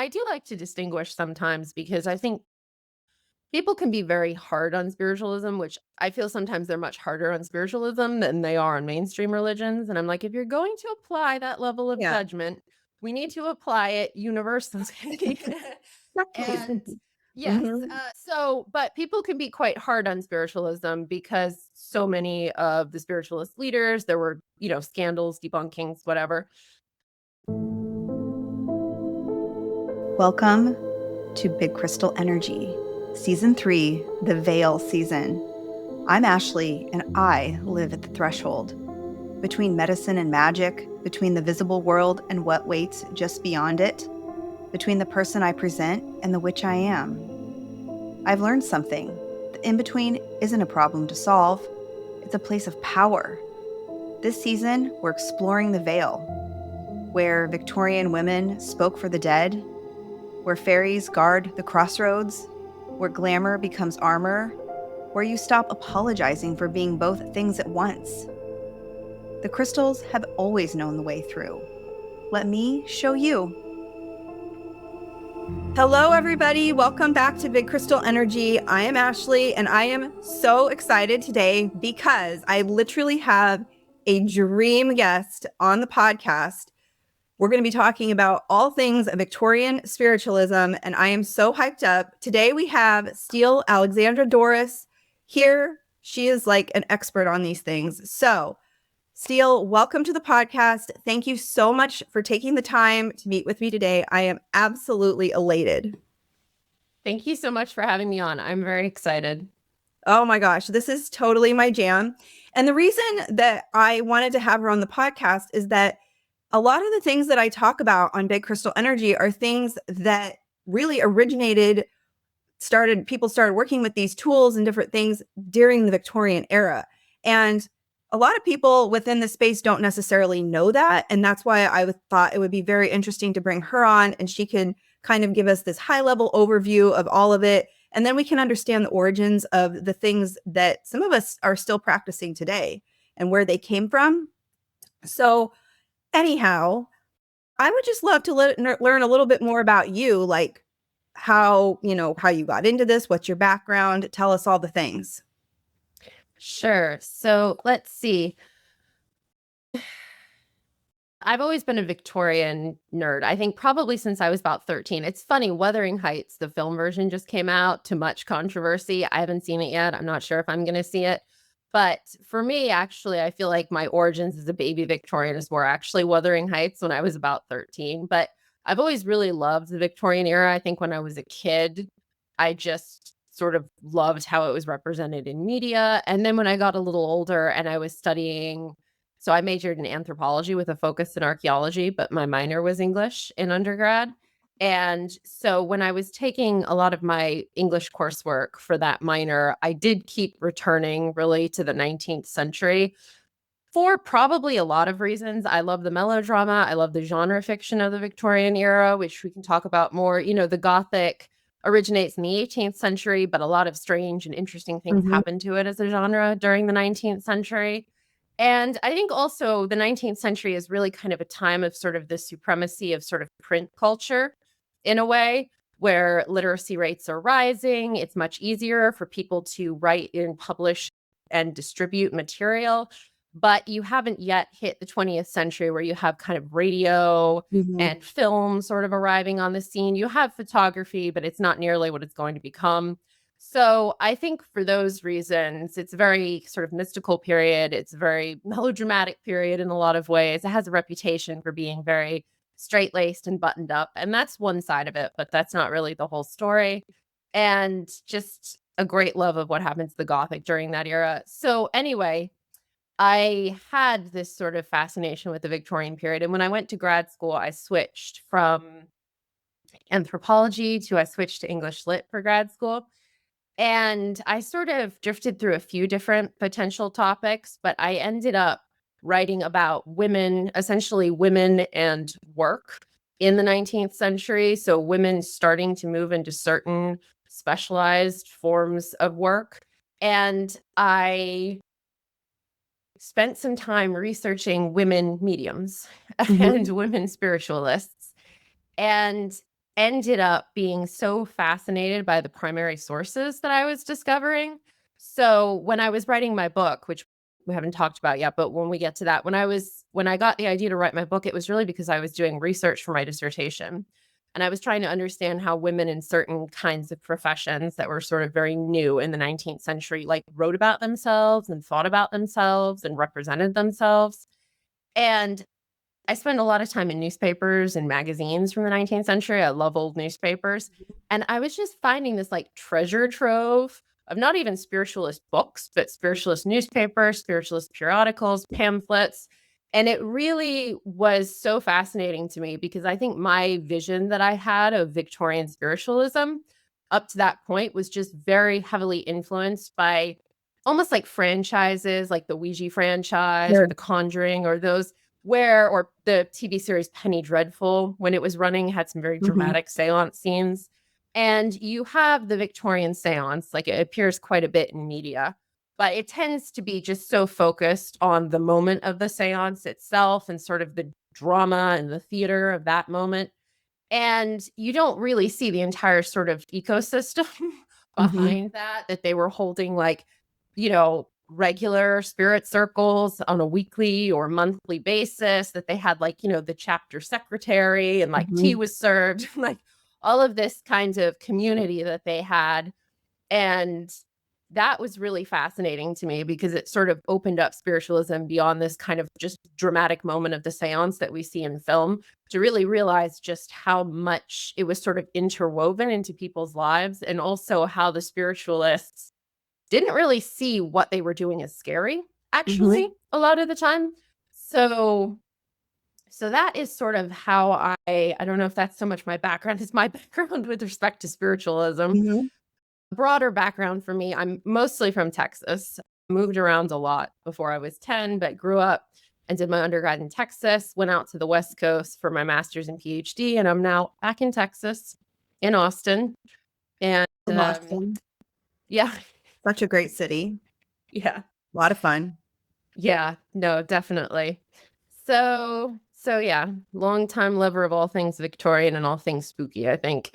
I do like to distinguish sometimes because I think people can be very hard on spiritualism, which I feel sometimes they're much harder on spiritualism than they are on mainstream religions. And I'm like, if you're going to apply that level of Yeah. judgment, we need to apply it universally. And Exactly. yes, Mhm. but people can be quite hard on spiritualism because so many of the spiritualist leaders, there were, scandals, debunkings, whatever. Welcome to Big Crystal Energy, Season 3, the Veil Season. I'm Ashley, and I live at the threshold between medicine and magic, between the visible world and what waits just beyond it, between the person I present and the witch I am. I've learned something. The in between isn't a problem to solve, it's a place of power. This season, we're exploring the veil, where Victorian women spoke for the dead, where fairies guard the crossroads, where glamour becomes armor, where you stop apologizing for being both things at once. The crystals have always known the way through. Let me show you. Hello, everybody. Welcome back to Big Crystal Energy. I am Ashley, and I am so excited today because I literally have a dream guest on the podcast. We're going to be talking about all things Victorian spiritualism, and I am so hyped up. Today we have Steele Alexandra Douris here. She is like an expert on these things. So, Steele, welcome to the podcast. Thank you so much for taking the time to meet with me today. I am absolutely elated. Thank you so much for having me on. I'm very excited. Oh my gosh, this is totally my jam. And the reason that I wanted to have her on the podcast is that a lot of the things that I talk about on Big Crystal Energy are things that really people started working with these tools and different things during the Victorian era. And a lot of people within the space don't necessarily know that. And that's why I thought it would be very interesting to bring her on, and she can kind of give us this high level overview of all of it. And then we can understand the origins of the things that some of us are still practicing today and where they came from. So, anyhow, I would just love to learn a little bit more about you, like how you got into this, what's your background, tell us all the things. Sure. So let's see. I've always been a Victorian nerd. I think probably since I was about 13. It's funny, Wuthering Heights, the film version just came out to much controversy. I haven't seen it yet. I'm not sure if I'm going to see it. But for me, actually, I feel like my origins as a baby Victorian is more actually Wuthering Heights when I was about 13. But I've always really loved the Victorian era. I think when I was a kid, I just sort of loved how it was represented in media. And then when I got a little older and I was studying, so I majored in anthropology with a focus in archaeology, but my minor was English in undergrad. And so when I was taking a lot of my English coursework for that minor, I did keep returning really to the 19th century for probably a lot of reasons. I love the melodrama. I love the genre fiction of the Victorian era, which we can talk about more. The Gothic originates in the 18th century, but a lot of strange and interesting things Mhm. happened to it as a genre during the 19th century. And I think also the 19th century is really kind of a time of sort of the supremacy of sort of print culture in a way where literacy rates are rising. It's much easier for people to write and publish and distribute material. But you haven't yet hit the 20th century where you have kind of radio Mhm. and film sort of arriving on the scene. You have photography, but it's not nearly what it's going to become. So I think for those reasons, it's a very sort of mystical period. It's a very melodramatic period in a lot of ways. It has a reputation for being very straight-laced and buttoned up. And that's one side of it, but that's not really the whole story. And just a great love of what happened to the Gothic during that era. So anyway, I had this sort of fascination with the Victorian period. And when I went to grad school, I switched from anthropology I switched to English lit for grad school. And I sort of drifted through a few different potential topics, but I ended up writing about women, essentially women and work in the 19th century. So women starting to move into certain specialized forms of work. And I spent some time researching women mediums and Mhm. women spiritualists. And ended up being so fascinated by the primary sources that I was discovering. So when I was writing my book, which we haven't talked about yet, but when we get to that, when I got the idea to write my book, it was really because I was doing research for my dissertation. And I was trying to understand how women in certain kinds of professions that were sort of very new in the 19th century, like wrote about themselves and thought about themselves and represented themselves. And I spend a lot of time in newspapers and magazines from the 19th century. I love old newspapers. And I was just finding this like treasure trove of not even spiritualist books, but spiritualist newspapers, spiritualist periodicals, pamphlets. And it really was so fascinating to me because I think my vision that I had of Victorian spiritualism up to that point was just very heavily influenced by almost like franchises, like the Ouija franchise or Sure. The Conjuring or those or the TV series Penny Dreadful, when it was running, had some very Mhm. dramatic seance scenes. And you have the Victorian seance, like it appears quite a bit in media, but it tends to be just so focused on the moment of the seance itself and sort of the drama and the theater of that moment. And you don't really see the entire sort of ecosystem Mhm. behind that they were holding like, regular spirit circles on a weekly or monthly basis, that they had like, the chapter secretary and like tea Mhm. was served, like all of this kind of community that they had. And that was really fascinating to me because it sort of opened up spiritualism beyond this kind of just dramatic moment of the seance that we see in film to really realize just how much it was sort of interwoven into people's lives and also how the spiritualists didn't really see what they were doing as scary, Mhm. actually, a lot of the time. So that is sort of how I don't know if that's so much my background, it's my background with respect to spiritualism. Mhm. Broader background for me, I'm mostly from Texas. Moved around a lot before I was 10, but grew up and did my undergrad in Texas, went out to the West Coast for my master's and PhD, and I'm now back in Texas, in Austin. And From Austin. yeah, Such a great city. yeah, A lot of fun. yeah, no, definitely. So yeah, longtime lover of all things Victorian and all things spooky, I think.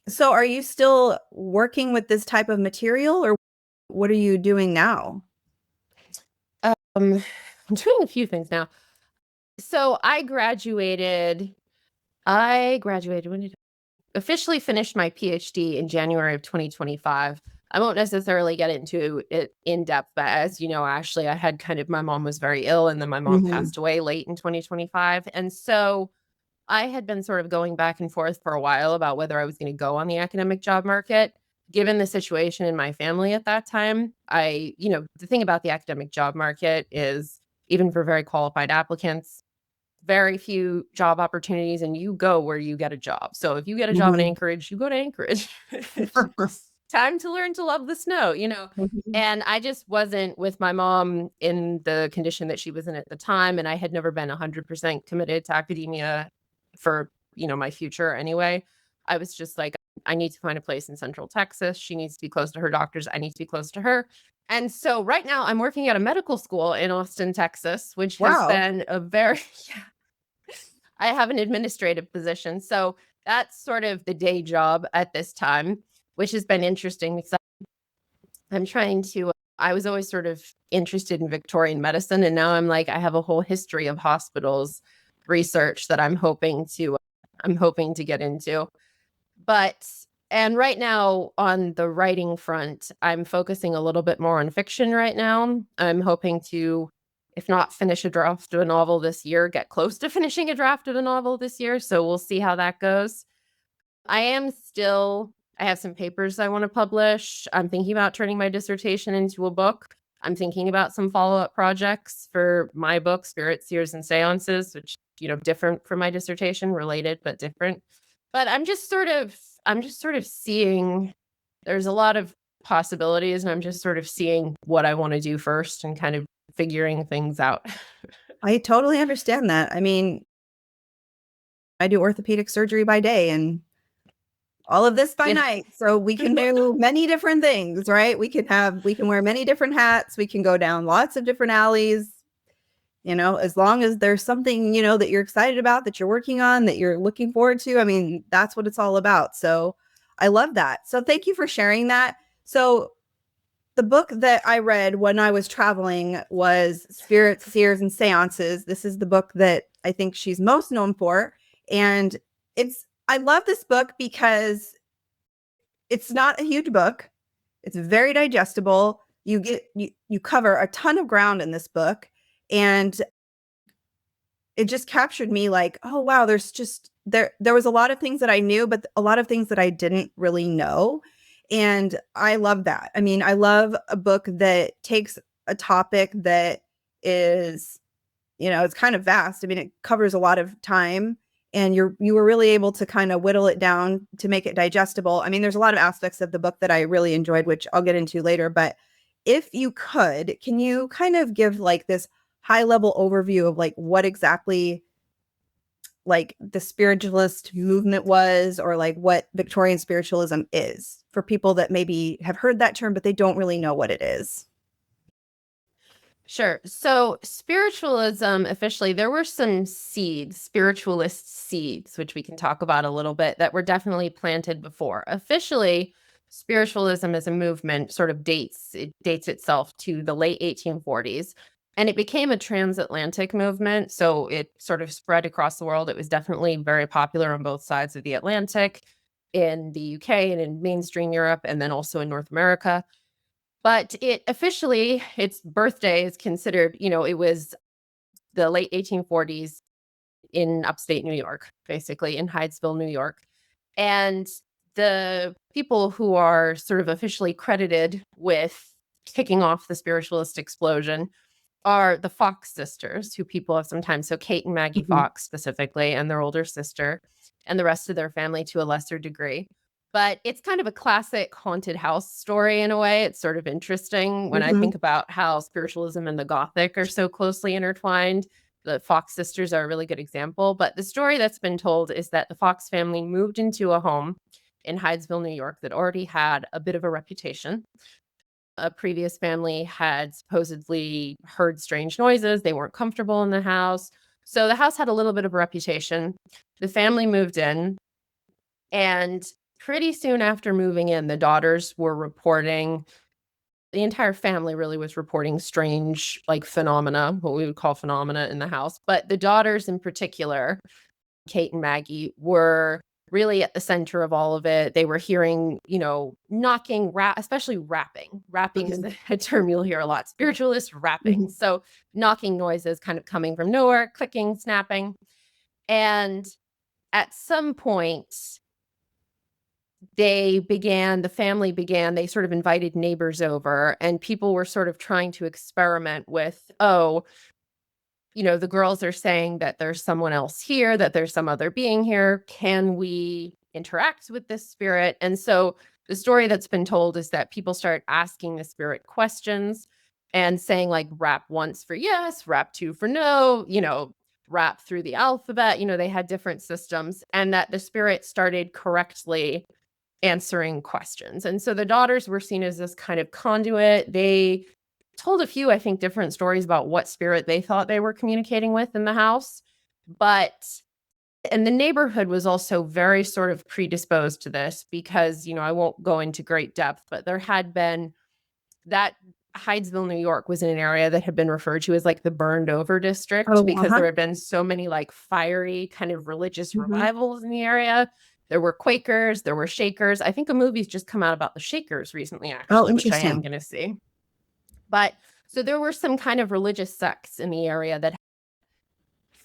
So are you still working with this type of material, or what are you doing now? I'm doing a few things now. So I graduated when did officially finished my PhD in January of 2025. I won't necessarily get into it in depth, but as you know, Ashley, I had kind of my mom was very ill and then my mom Mhm. passed away late in 2025. And so I had been sort of going back and forth for a while about whether I was going to go on the academic job market. Given the situation in my family at that time, the thing about the academic job market is even for very qualified applicants, very few job opportunities and you go where you get a job. So if you get a job in Mhm. Anchorage, you go to Anchorage. Time to learn to love the snow. Mhm. And I just wasn't with my mom in the condition that she was in at the time. And I had never been 100% committed to academia for, my future anyway. I was just like, I need to find a place in Central Texas. She needs to be close to her doctors. I need to be close to her. And so right now I'm working at a medical school in Austin, Texas, which has Wow. been a very, yeah, I have an administrative position. So that's sort of the day job at this time, which has been interesting because I'm trying to, I was always sort of interested in Victorian medicine. And now I'm like, I have a whole history of hospitals research that I'm hoping to get into. But, and right now on the writing front, I'm focusing a little bit more on fiction right now. I'm hoping to, if not finish a draft of a novel this year, get close to finishing a draft of a novel this year. So we'll see how that goes. I have some papers I want to publish. I'm thinking about turning my dissertation into a book. I'm thinking about some follow-up projects for my book, Spirit, Seers, and Séances, which, different from my dissertation, related but different. But I'm just sort of seeing there's a lot of possibilities, and I'm just sort of seeing what I want to do first and kind of figuring things out. I totally understand that. I mean, I do orthopedic surgery by day and all of this by Yeah. night. So we can do many different things, right? We can wear many different hats. We can go down lots of different alleys. As long as there's something, that you're excited about, that you're working on, that you're looking forward to. I mean, that's what it's all about. So I love that. So thank you for sharing that. So the book that I read when I was traveling was Spirit, Seers, and Séances. This is the book that I think she's most known for. And I love this book because it's not a huge book. It's very digestible. You cover a ton of ground in this book. And it just captured me like, oh wow, there was a lot of things that I knew, but a lot of things that I didn't really know. And I love that. I mean, I love a book that takes a topic that is, it's kind of vast. I mean, it covers a lot of time, and you were really able to kind of whittle it down to make it digestible. I mean, there's a lot of aspects of the book that I really enjoyed, which I'll get into later, but if you could, can you kind of give like this high level overview of like what exactly like the spiritualist movement was, or like what Victorian spiritualism is, for people that maybe have heard that term, but they don't really know what it is? Sure. So spiritualism, officially, there were some seeds, spiritualist seeds, which we can talk about a little bit, that were definitely planted before. Officially, spiritualism as a movement sort of dates itself to the late 1840s, and it became a transatlantic movement. So it sort of spread across the world. It was definitely very popular on both sides of the Atlantic, in the UK and in mainstream Europe, and then also in North America. But its birthday is considered, it was the late 1840s in upstate New York, basically in Hydesville, New York. And the people who are sort of officially credited with kicking off the spiritualist explosion are the Fox sisters, who people have sometimes, so Kate and Maggie Mhm. Fox specifically, and their older sister, and the rest of their family to a lesser degree. But it's kind of a classic haunted house story in a way. It's sort of interesting when I Mhm. think about how spiritualism and the Gothic are so closely intertwined. The Fox sisters are a really good example. But the story that's been told is that the Fox family moved into a home in Hydesville, New York, that already had a bit of a reputation. A previous family had supposedly heard strange noises. They weren't comfortable in the house. So the house had a little bit of a reputation. The family moved in, and pretty soon after moving in, the daughters were reporting, the entire family really was reporting strange, like, phenomena, what we would call phenomena in the house. But the daughters in particular, Kate and Maggie, were really at the center of all of it. They were hearing, knocking, especially rapping. Rapping is Mhm. a term you'll hear a lot. Spiritualist rapping. Mhm. So knocking noises kind of coming from nowhere, clicking, snapping. And at some point, they sort of invited neighbors over, and people were sort of trying to experiment with, oh, the girls are saying that there's someone else here, that there's some other being here. Can we interact with this spirit? And so the story that's been told is that people start asking the spirit questions and saying, like, rap once for yes, rap two for no, rap through the alphabet. They had different systems, and that the spirit started correctly answering questions. And so the daughters were seen as this kind of conduit. They told a few, I think, different stories about what spirit they thought they were communicating with in the house. But and the neighborhood was also very sort of predisposed to this because, I won't go into great depth, but there had been that Hydesville, New York was in an area that had been referred to as like the burned over district Oh, because uh-huh. there had been so many like fiery kind of religious Mhm. revivals in the area. There were Quakers, there were Shakers. I think a movie's just come out about the Shakers recently, Oh, actually, which I am interesting. going to see. But so there were some kind of religious sects in the area that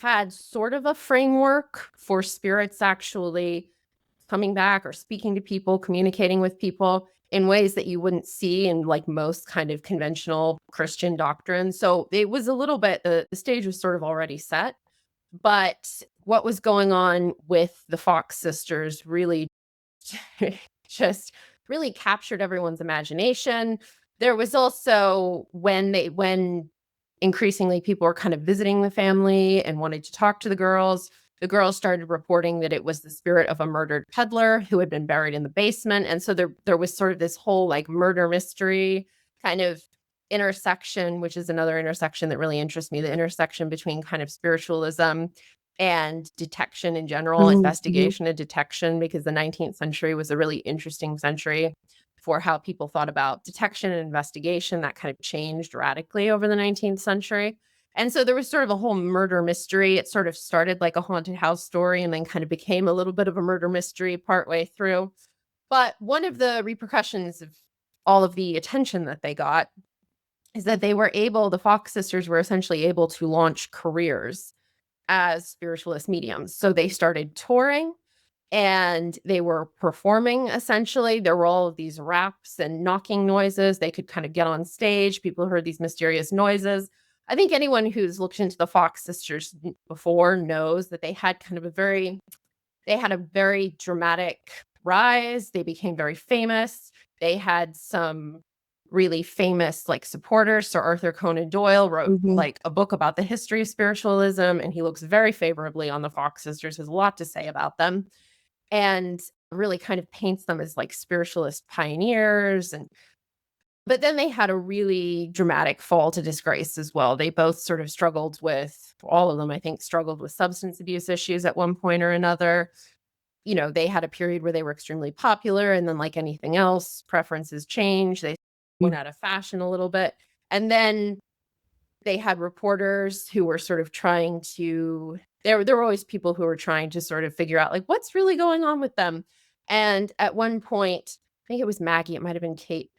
had sort of a framework for spirits actually coming back or speaking to people, communicating with people in ways that you wouldn't see in like most kind of conventional Christian doctrine. So it was a little bit, the stage was sort of already set. But what was going on with the Fox sisters really just really captured everyone's imagination. There was also when increasingly people were kind of visiting the family and wanted to talk to the girls started reporting that it was the spirit of a murdered peddler who had been buried in the basement. And so there was sort of this whole like murder mystery kind of intersection, which is another intersection that really interests me, the intersection between kind of spiritualism and detection in general, investigation and detection, because the 19th century was a really interesting century for how people thought about detection and investigation. That kind of changed radically over the 19th century. And so there was sort of a whole murder mystery. It sort of started like a haunted house story and then kind of became a little bit of a murder mystery partway through. But one of the repercussions of all of the attention that they got is that the Fox sisters were essentially able to launch careers as spiritualist mediums. So they started touring and they were performing essentially. There were all of these raps and knocking noises. They could kind of get on stage. People heard these mysterious noises. I think anyone who's looked into the Fox sisters before knows that they had a very dramatic rise. They became very famous. They had some really famous like supporters. Sir Arthur Conan Doyle wrote like a book about the history of spiritualism, and he looks very favorably on the Fox sisters, has a lot to say about them, and really kind of paints them as like spiritualist pioneers. But then they had a really dramatic fall to disgrace as well. They both sort of all of them, I think, struggled with substance abuse issues at one point or another. They had a period where they were extremely popular, and then like anything else, preferences change. They went out of fashion a little bit. And then they had reporters who were sort of there were always people who were trying to sort of figure out like what's really going on with them. And at one point, I think it was Maggie, it might have been Kate,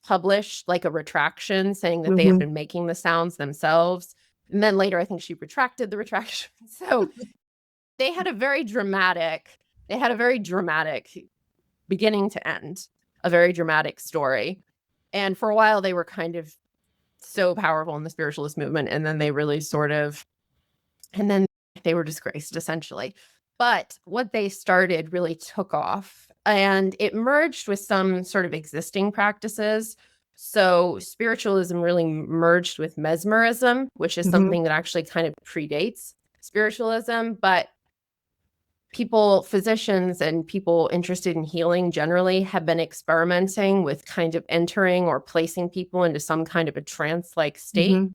published like a retraction saying that they had been making the sounds themselves. And then later, I think she retracted the retraction. So they had a very dramatic beginning to end, a very dramatic story. And for a while, they were kind of so powerful in the spiritualist movement. And then they were disgraced, essentially. But what they started really took off, and it merged with some sort of existing practices. So spiritualism really merged with mesmerism, which is something that actually kind of predates spiritualism. But physicians and people interested in healing generally have been experimenting with kind of entering or placing people into some kind of a trance-like state.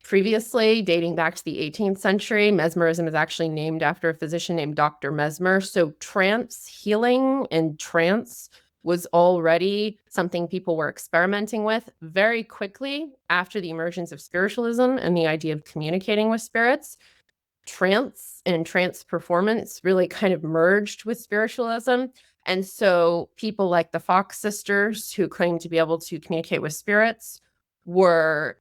Previously, dating back to the 18th century, mesmerism is actually named after a physician named Dr. Mesmer. So trance healing and trance was already something people were experimenting with very quickly after the emergence of spiritualism and the idea of communicating with spirits. Trance and trance performance really kind of merged with spiritualism. And so people like the Fox sisters, who claimed to be able to communicate with spirits, were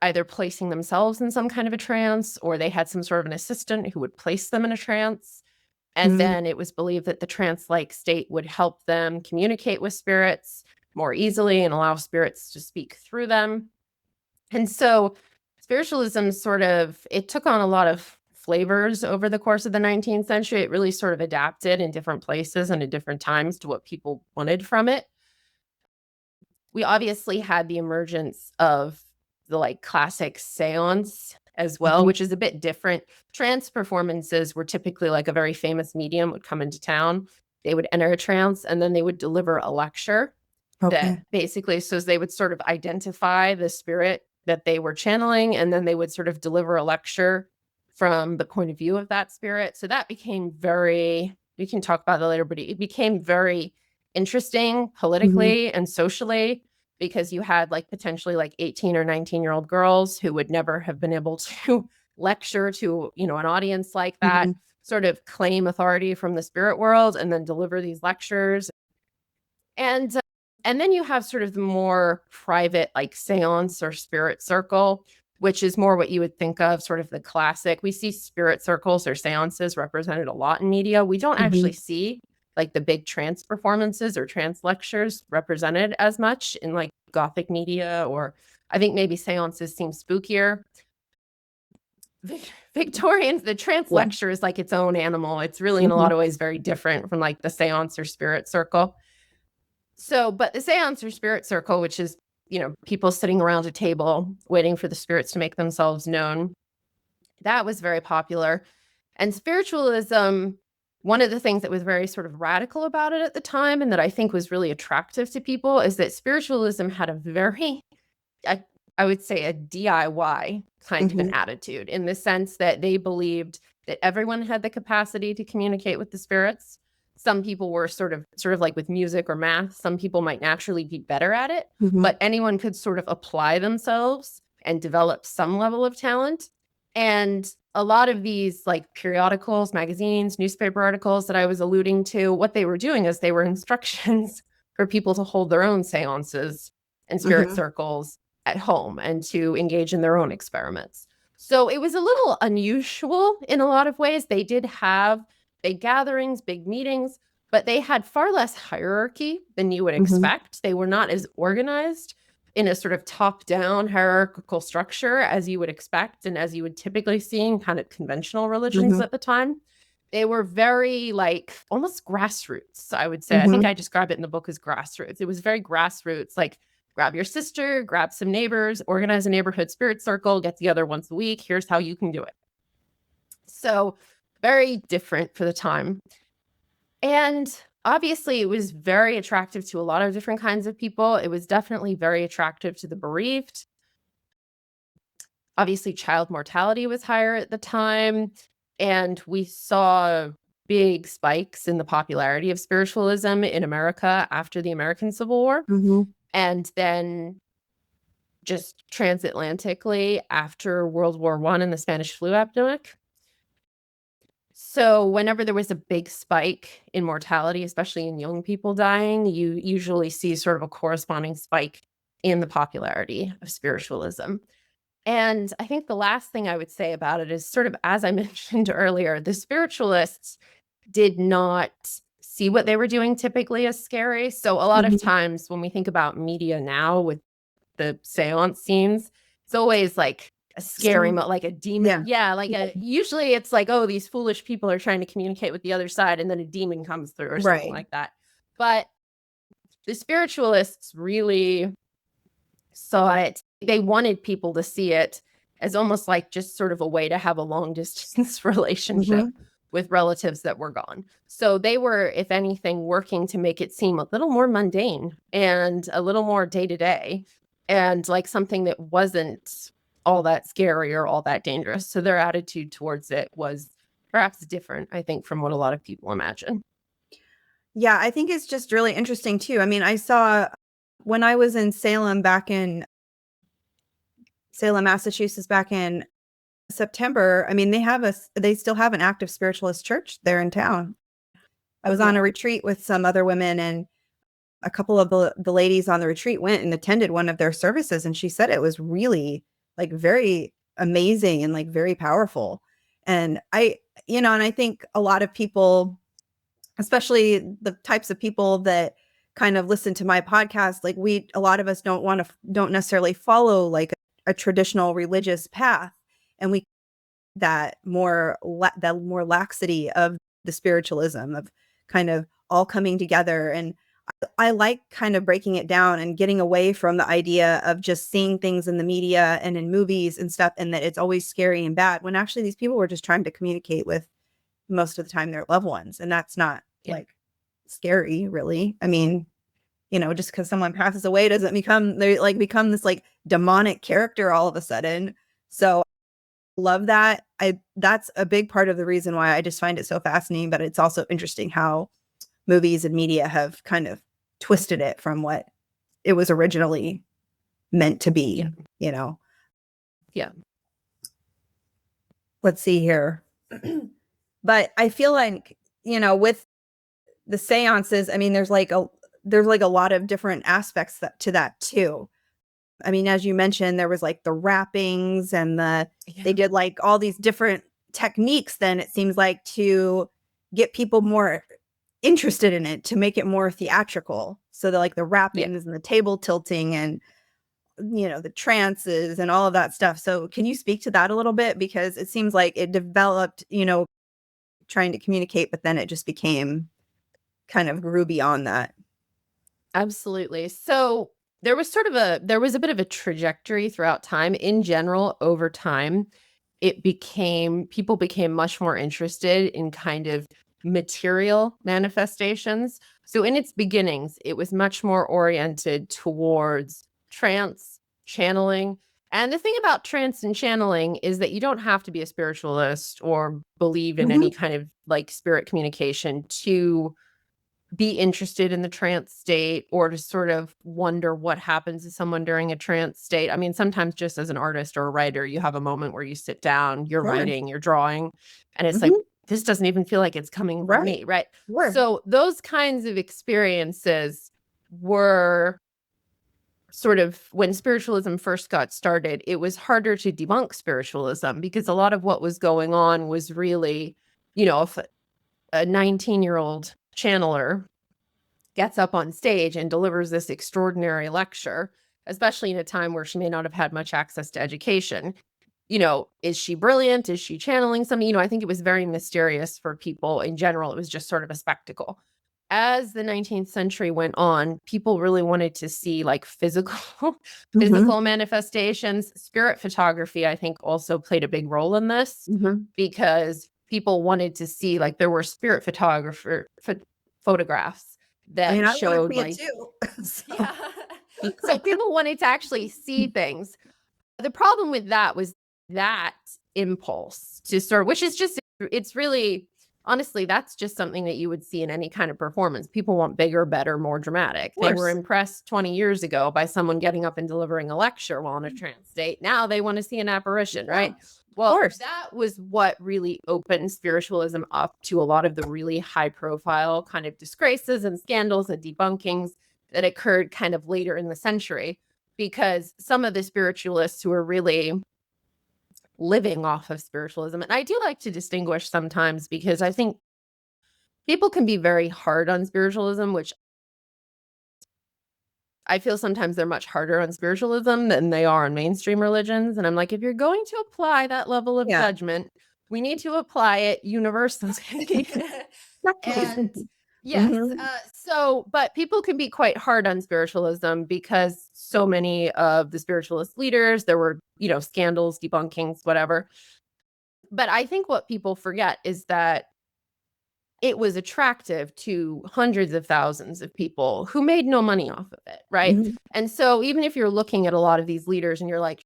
either placing themselves in some kind of a trance, or they had some sort of an assistant who would place them in a trance. And then it was believed that the trance-like state would help them communicate with spirits more easily and allow spirits to speak through them. And so spiritualism it took on a lot of flavors over the course of the 19th century. It really sort of adapted in different places and at different times to what people wanted from it. We obviously had the emergence of the like classic séance as well, which is a bit different. Trance performances were typically like a very famous medium would come into town. They would enter a trance and then they would deliver a lecture that basically, so they would sort of identify the spirit that they were channeling, and then they would sort of deliver a lecture from the point of view of that spirit. So that became we can talk about that later, but it became very interesting politically and socially, because you had like potentially like 18 or 19-year-old girls who would never have been able to lecture to, an audience like that, sort of claim authority from the spirit world and then deliver these lectures. And then you have sort of the more private like seance or spirit circle, which is more what you would think of sort of the classic. We see spirit circles or seances represented a lot in media. We don't actually see like the big trance performances or trance lectures represented as much in like Gothic media, or I think maybe seances seem spookier. The trance lecture is like its own animal. It's really in a lot of ways very different from like the seance or spirit circle. So, but the seance or spirit circle, which is, people sitting around a table waiting for the spirits to make themselves known, that was very popular. And spiritualism one of the things that was very sort of radical about it at the time, and that I think was really attractive to people, is that spiritualism had a very, I would say, a DIY kind of an attitude, in the sense that they believed that everyone had the capacity to communicate with the spirits. Some people were sort of like with music or math. Some people might naturally be better at it, but anyone could sort of apply themselves and develop some level of talent. And a lot of these like periodicals, magazines, newspaper articles that I was alluding to, what they were doing is they were instructions for people to hold their own seances and spirit circles at home and to engage in their own experiments. So it was a little unusual in a lot of ways. They did have big gatherings, big meetings, but they had far less hierarchy than you would expect. They were not as organized in a sort of top-down hierarchical structure as you would expect and as you would typically see in kind of conventional religions at the time. They were very like almost grassroots, I would say. I think I describe it in the book as grassroots. It was very grassroots, like grab your sister, grab some neighbors, organize a neighborhood spirit circle, get together once a week. Here's how you can do it. So very different for the time. And obviously, it was very attractive to a lot of different kinds of people. It was definitely very attractive to the bereaved. Obviously, child mortality was higher at the time. And we saw big spikes in the popularity of spiritualism in America after the American Civil War. And then just transatlantically after World War I and the Spanish flu epidemic. So whenever there was a big spike in mortality, especially in young people dying, you usually see sort of a corresponding spike in the popularity of spiritualism. And I think the last thing I would say about it is sort of, as I mentioned earlier, the spiritualists did not see what they were doing typically as scary. So a lot of times when we think about media now with the seance scenes, it's always like a scary, like a demon. Usually it's like, oh, these foolish people are trying to communicate with the other side, and then a demon comes through or something like that. But the spiritualists really saw it. They wanted people to see it as almost like just sort of a way to have a long distance relationship with relatives that were gone. So they were, if anything, working to make it seem a little more mundane and a little more day to day, and like something that wasn't all that scary or all that dangerous. So their attitude towards it was perhaps different, I think, from what a lot of people imagine. Yeah, I think it's just really interesting too. I mean, I saw when I was in Salem, Massachusetts, back in September. I mean, they still have an active spiritualist church there in town. I was on a retreat with some other women, and a couple of the ladies on the retreat went and attended one of their services, and she said it was really like very amazing and like very powerful. And and I think a lot of people, especially the types of people that kind of listen to my podcast, like a lot of us don't necessarily follow like a traditional religious path, and we that more laxity of the spiritualism of kind of all coming together. And I like kind of breaking it down and getting away from the idea of just seeing things in the media and in movies and stuff, and that it's always scary and bad, when actually these people were just trying to communicate with, most of the time, their loved ones. And that's not like scary, really. I mean, just because someone passes away doesn't become this like demonic character all of a sudden. So love that. That's a big part of the reason why I just find it so fascinating. But it's also interesting how movies and media have kind of twisted it from what it was originally meant to be. Let's see here. But I feel like, with the seances, I mean, there's like a lot of different aspects to that too. I mean, as you mentioned, there was like the wrappings and they did like all these different techniques, then it seems like, to get people more interested in it, to make it more theatrical. So the wrappings and the table tilting and, the trances and all of that stuff. So can you speak to that a little bit? Because it seems like it developed, trying to communicate, but then it just became kind of grew beyond that. Absolutely. So there was a bit of a trajectory throughout time. In general, over time, people became much more interested in kind of material manifestations. So in its beginnings, it was much more oriented towards trance, channeling. And the thing about trance and channeling is that you don't have to be a spiritualist or believe in any kind of like spirit communication to be interested in the trance state or to sort of wonder what happens to someone during a trance state. I mean, sometimes just as an artist or a writer, you have a moment where you sit down, you're writing, you're drawing, and it's like, this doesn't even feel like it's coming from me, right? So those kinds of experiences were sort of when spiritualism first got started, it was harder to debunk spiritualism because a lot of what was going on was really, if a 19-year-old channeler gets up on stage and delivers this extraordinary lecture, especially in a time where she may not have had much access to education, is she brilliant? Is she channeling something? I think it was very mysterious for people in general. It was just sort of a spectacle. As the 19th century went on, people really wanted to see like physical manifestations. Spirit photography, I think, also played a big role in this because people wanted to see like there were spirit photographs that showed like too. So people wanted to actually see things. The problem with that was that impulse to sort of, which is just, it's really, honestly, that's just something that you would see in any kind of performance. People want bigger, better, more dramatic. They were impressed 20 years ago by someone getting up and delivering a lecture while in a trance state. Now they want to see an apparition, right? Well, that was what really opened spiritualism up to a lot of the really high profile kind of disgraces and scandals and debunkings that occurred kind of later in the century, because some of the spiritualists who were really living off of spiritualism, and I do like to distinguish sometimes because I think people can be very hard on spiritualism, which I feel sometimes they're much harder on spiritualism than they are on mainstream religions. And I'm like, if you're going to apply that level of judgment, we need to apply it universally. And yes. But people can be quite hard on spiritualism because so many of the spiritualist leaders, there were, scandals, debunkings, whatever. But I think what people forget is that it was attractive to hundreds of thousands of people who made no money off of it, right? And so even if you're looking at a lot of these leaders and you're like,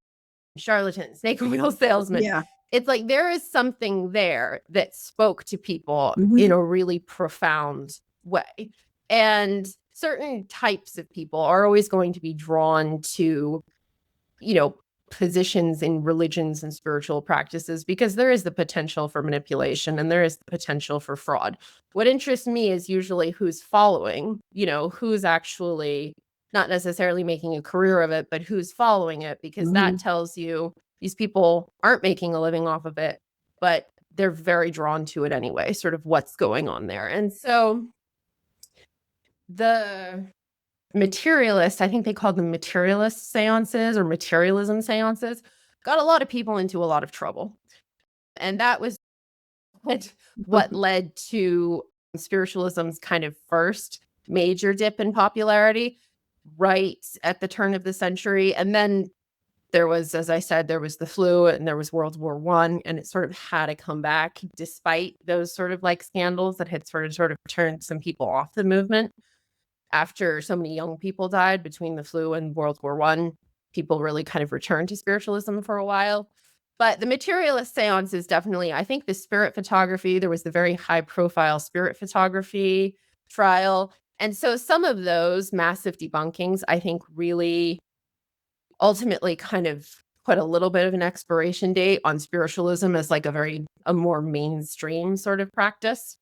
charlatan, snake oil salesman, it's like there is something there that spoke to people in a really profound way. And certain types of people are always going to be drawn to, positions in religions and spiritual practices because there is the potential for manipulation and there is the potential for fraud. What interests me is usually who's following, who's actually not necessarily making a career of it, but who's following it, because that tells you these people aren't making a living off of it, but they're very drawn to it anyway, sort of what's going on there. And so the materialists, I think they called them materialist seances or materialism seances, got a lot of people into a lot of trouble. And that was what led to spiritualism's kind of first major dip in popularity right at the turn of the century. And then there was, as I said, there was the flu and there was World War I, and it sort of had to come back despite those sort of like scandals that had sort of turned some people off the movement. After so many young people died between the flu and World War I, people really kind of returned to spiritualism for a while. But the materialist seance is definitely, I think the spirit photography, there was the very high profile spirit photography trial. And so some of those massive debunkings, I think really ultimately kind of put a little bit of an expiration date on spiritualism as like a more mainstream sort of practice.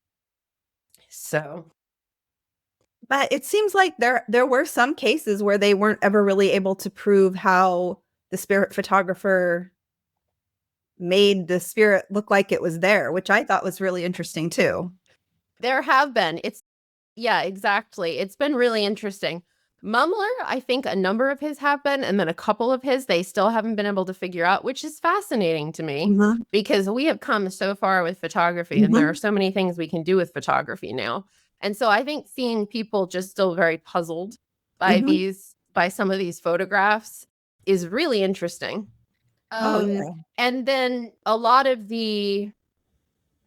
So. But it seems like there were some cases where they weren't ever really able to prove how the spirit photographer made the spirit look like it was there, which I thought was really interesting too. There have been. Yeah, exactly. It's been really interesting. Mummler, I think a number of his have been, and then a couple of his they still haven't been able to figure out, which is fascinating to me because we have come so far with photography and there are so many things we can do with photography now. And so I think seeing people just still very puzzled by by some of these photographs is really interesting. And then a lot of the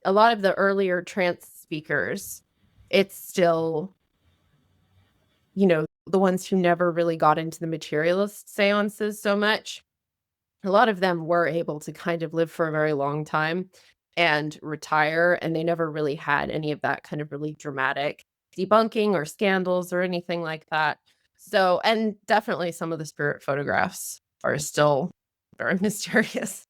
earlier trance speakers, it's still, the ones who never really got into the materialist seances so much. A lot of them were able to kind of live for a very long time and retire, and they never really had any of that kind of really dramatic debunking or scandals or anything like that. So, and definitely some of the spirit photographs are still very mysterious.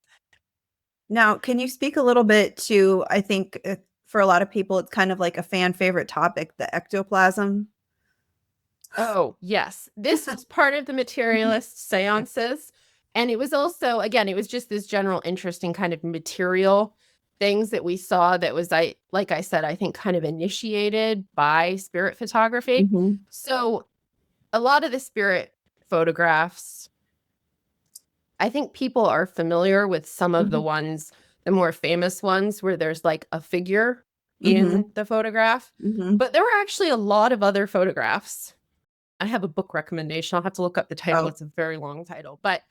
Now, can you speak a little bit to, I think for a lot of people, it's kind of like a fan favorite topic, the ectoplasm? Oh, yes. This was part of the materialist seances. And it was also, again, it was just this general interest in kind of material things that we saw that was, like I said, I think kind of initiated by spirit photography. Mm-hmm. So a lot of the spirit photographs, I think people are familiar with some of the ones, the more famous ones where there's like a figure in the photograph. Mm-hmm. But there were actually a lot of other photographs. I have a book recommendation. I'll have to look up the title. Oh. It's a very long title, but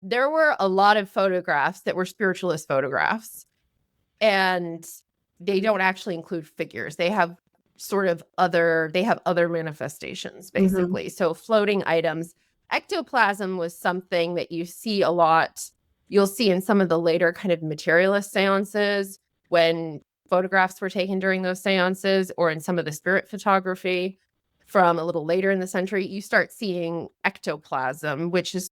there were a lot of photographs that were spiritualist photographs, and they don't actually include figures. They have other manifestations, basically. So floating items. Ectoplasm was something that you see a lot. You'll see in some of the later kind of materialist seances when photographs were taken during those seances, or in some of the spirit photography from a little later in the century, you start seeing ectoplasm, which is,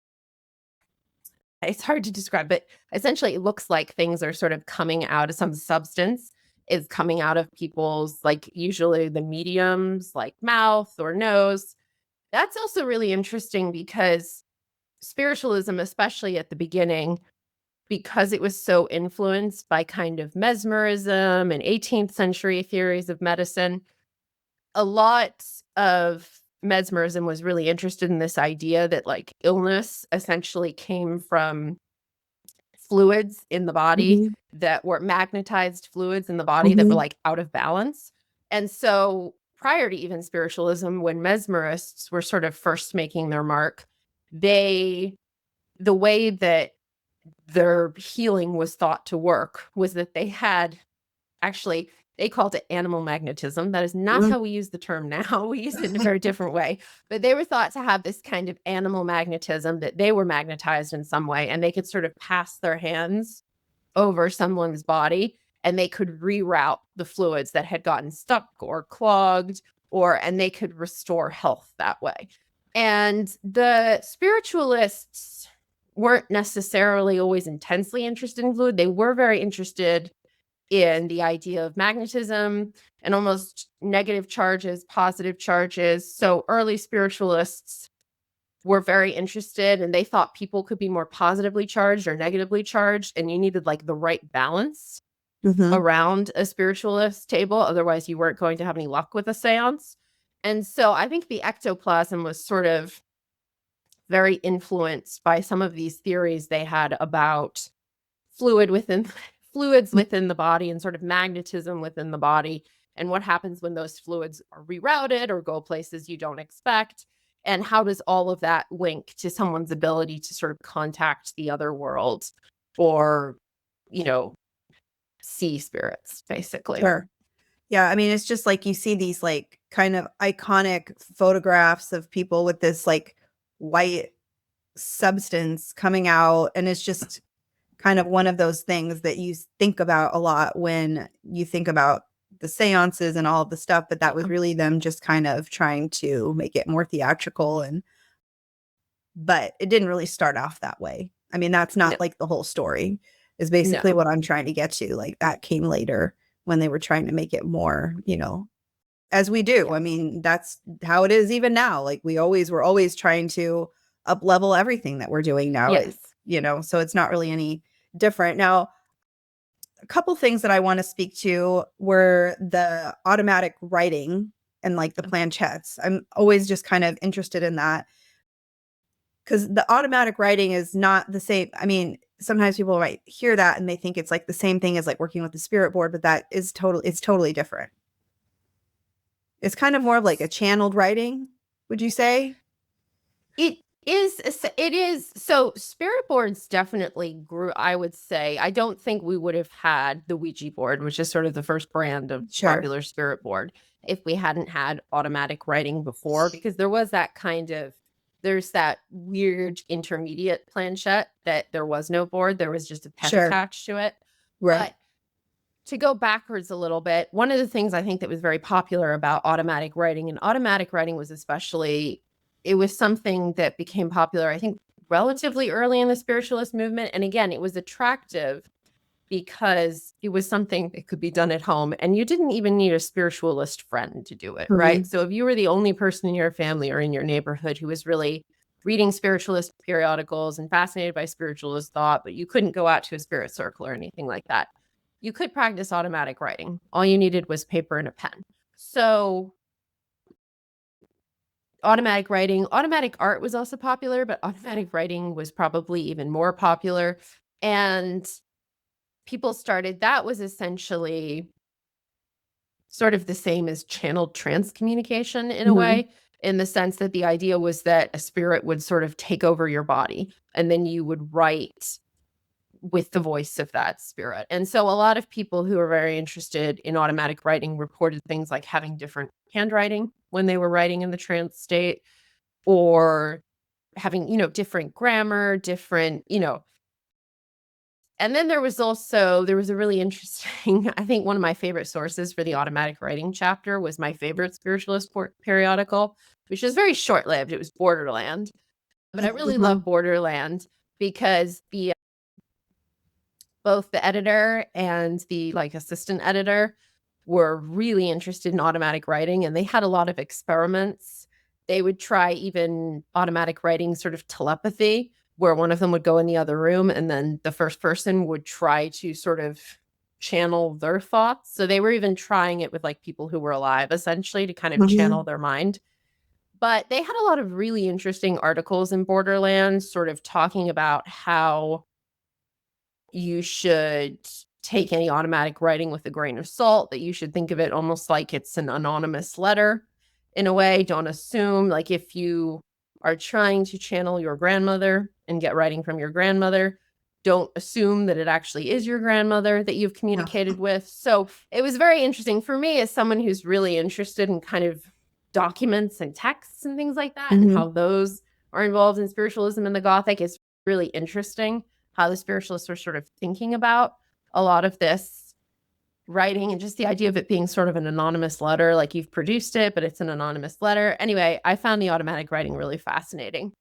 it's hard to describe, but essentially it looks like things are sort of coming out of some substance is coming out of people's, like usually the mediums, like mouth or nose. That's also really interesting because spiritualism, especially at the beginning, because it was so influenced by kind of mesmerism and 18th century theories of medicine, a lot of mesmerism was really interested in this idea that like illness essentially came from fluids in the body that were magnetized fluids in the body that were like out of balance. And so prior to even spiritualism, when mesmerists were sort of first making their mark, the way that their healing was thought to work was that they had, actually, they called it animal magnetism. That is not how we use the term now. We use it in a very different way. But they were thought to have this kind of animal magnetism, that they were magnetized in some way, and they could sort of pass their hands over someone's body, and they could reroute the fluids that had gotten stuck or clogged, and they could restore health that way. And the spiritualists weren't necessarily always intensely interested in fluid. They were very interested in the idea of magnetism and almost negative charges, positive charges. So early spiritualists were very interested, and they thought people could be more positively charged or negatively charged, and you needed like the right balance around a spiritualist table. Otherwise, you weren't going to have any luck with a seance. And so I think the ectoplasm was sort of very influenced by some of these theories they had about fluids within the body and sort of magnetism within the body, and what happens when those fluids are rerouted or go places you don't expect, and how does all of that link to someone's ability to sort of contact the other world, or see spirits, basically. Sure. Yeah, I mean, it's just like you see these like kind of iconic photographs of people with this like white substance coming out, and it's just kind of one of those things that you think about a lot when you think about the seances and all of the stuff, but that was really them just kind of trying to make it more theatrical, but it didn't really start off that way. I mean, that's not like the whole story is basically what I'm trying to get to. Like that came later when they were trying to make it more, as we do. I mean, that's how it is even now. Like we're always trying to up level everything that we're doing now. So it's not really any different. Now, a couple things that I want to speak to were the automatic writing and like the planchettes. I'm always just kind of interested in that, because the automatic writing is not the same. I mean, sometimes people might hear that and they think it's like the same thing as like working with the spirit board, but it's totally different. It's kind of more of like a channeled writing, would you say? It It is. So spirit boards definitely grew, I would say. I don't think we would have had the Ouija board, which is sort of the first brand of popular spirit board, if we hadn't had automatic writing before, because there was that there's that weird intermediate planchette that there was no board. There was just a pen attached to it. Right. But to go backwards a little bit, one of the things I think that was very popular about automatic writing, and automatic writing was especially, it was something that became popular, I think, relatively early in the spiritualist movement. And again, it was attractive because it was something that could be done at home, and you didn't even need a spiritualist friend to do it, right? So if you were the only person in your family or in your neighborhood who was really reading spiritualist periodicals and fascinated by spiritualist thought, but you couldn't go out to a spirit circle or anything like that, you could practice automatic writing. All you needed was paper and a pen. So automatic writing, automatic art was also popular, but automatic writing was probably even more popular. And people started, that was essentially sort of the same as channeled trance communication in a way, in the sense that the idea was that a spirit would sort of take over your body, and then you would write with the voice of that spirit. And so a lot of people who are very interested in automatic writing reported things like having different handwriting when they were writing in the trance state, or having, different grammar, different, and then there was a really interesting, I think one of my favorite sources for the automatic writing chapter was my favorite spiritualist periodical, which is very short-lived. It was Borderland. But I really love Borderland because both the editor and the assistant editor were really interested in automatic writing, and they had a lot of experiments. They would try even automatic writing sort of telepathy, where one of them would go in the other room and then the first person would try to sort of channel their thoughts. So they were even trying it with people who were alive, essentially, to kind of channel their mind. But they had a lot of really interesting articles in Borderland sort of talking about how you should take any automatic writing with a grain of salt, that you should think of it almost like it's an anonymous letter in a way. Don't assume, if you are trying to channel your grandmother and get writing from your grandmother, don't assume that it actually is your grandmother that you've communicated with. So it was very interesting for me, as someone who's really interested in kind of documents and texts and things like that, and how those are involved in spiritualism and the Gothic. It's really interesting how the spiritualists were sort of thinking about a lot of this writing, and just the idea of it being sort of an anonymous letter, like you've produced it, but it's an anonymous letter. Anyway, I found the automatic writing really fascinating.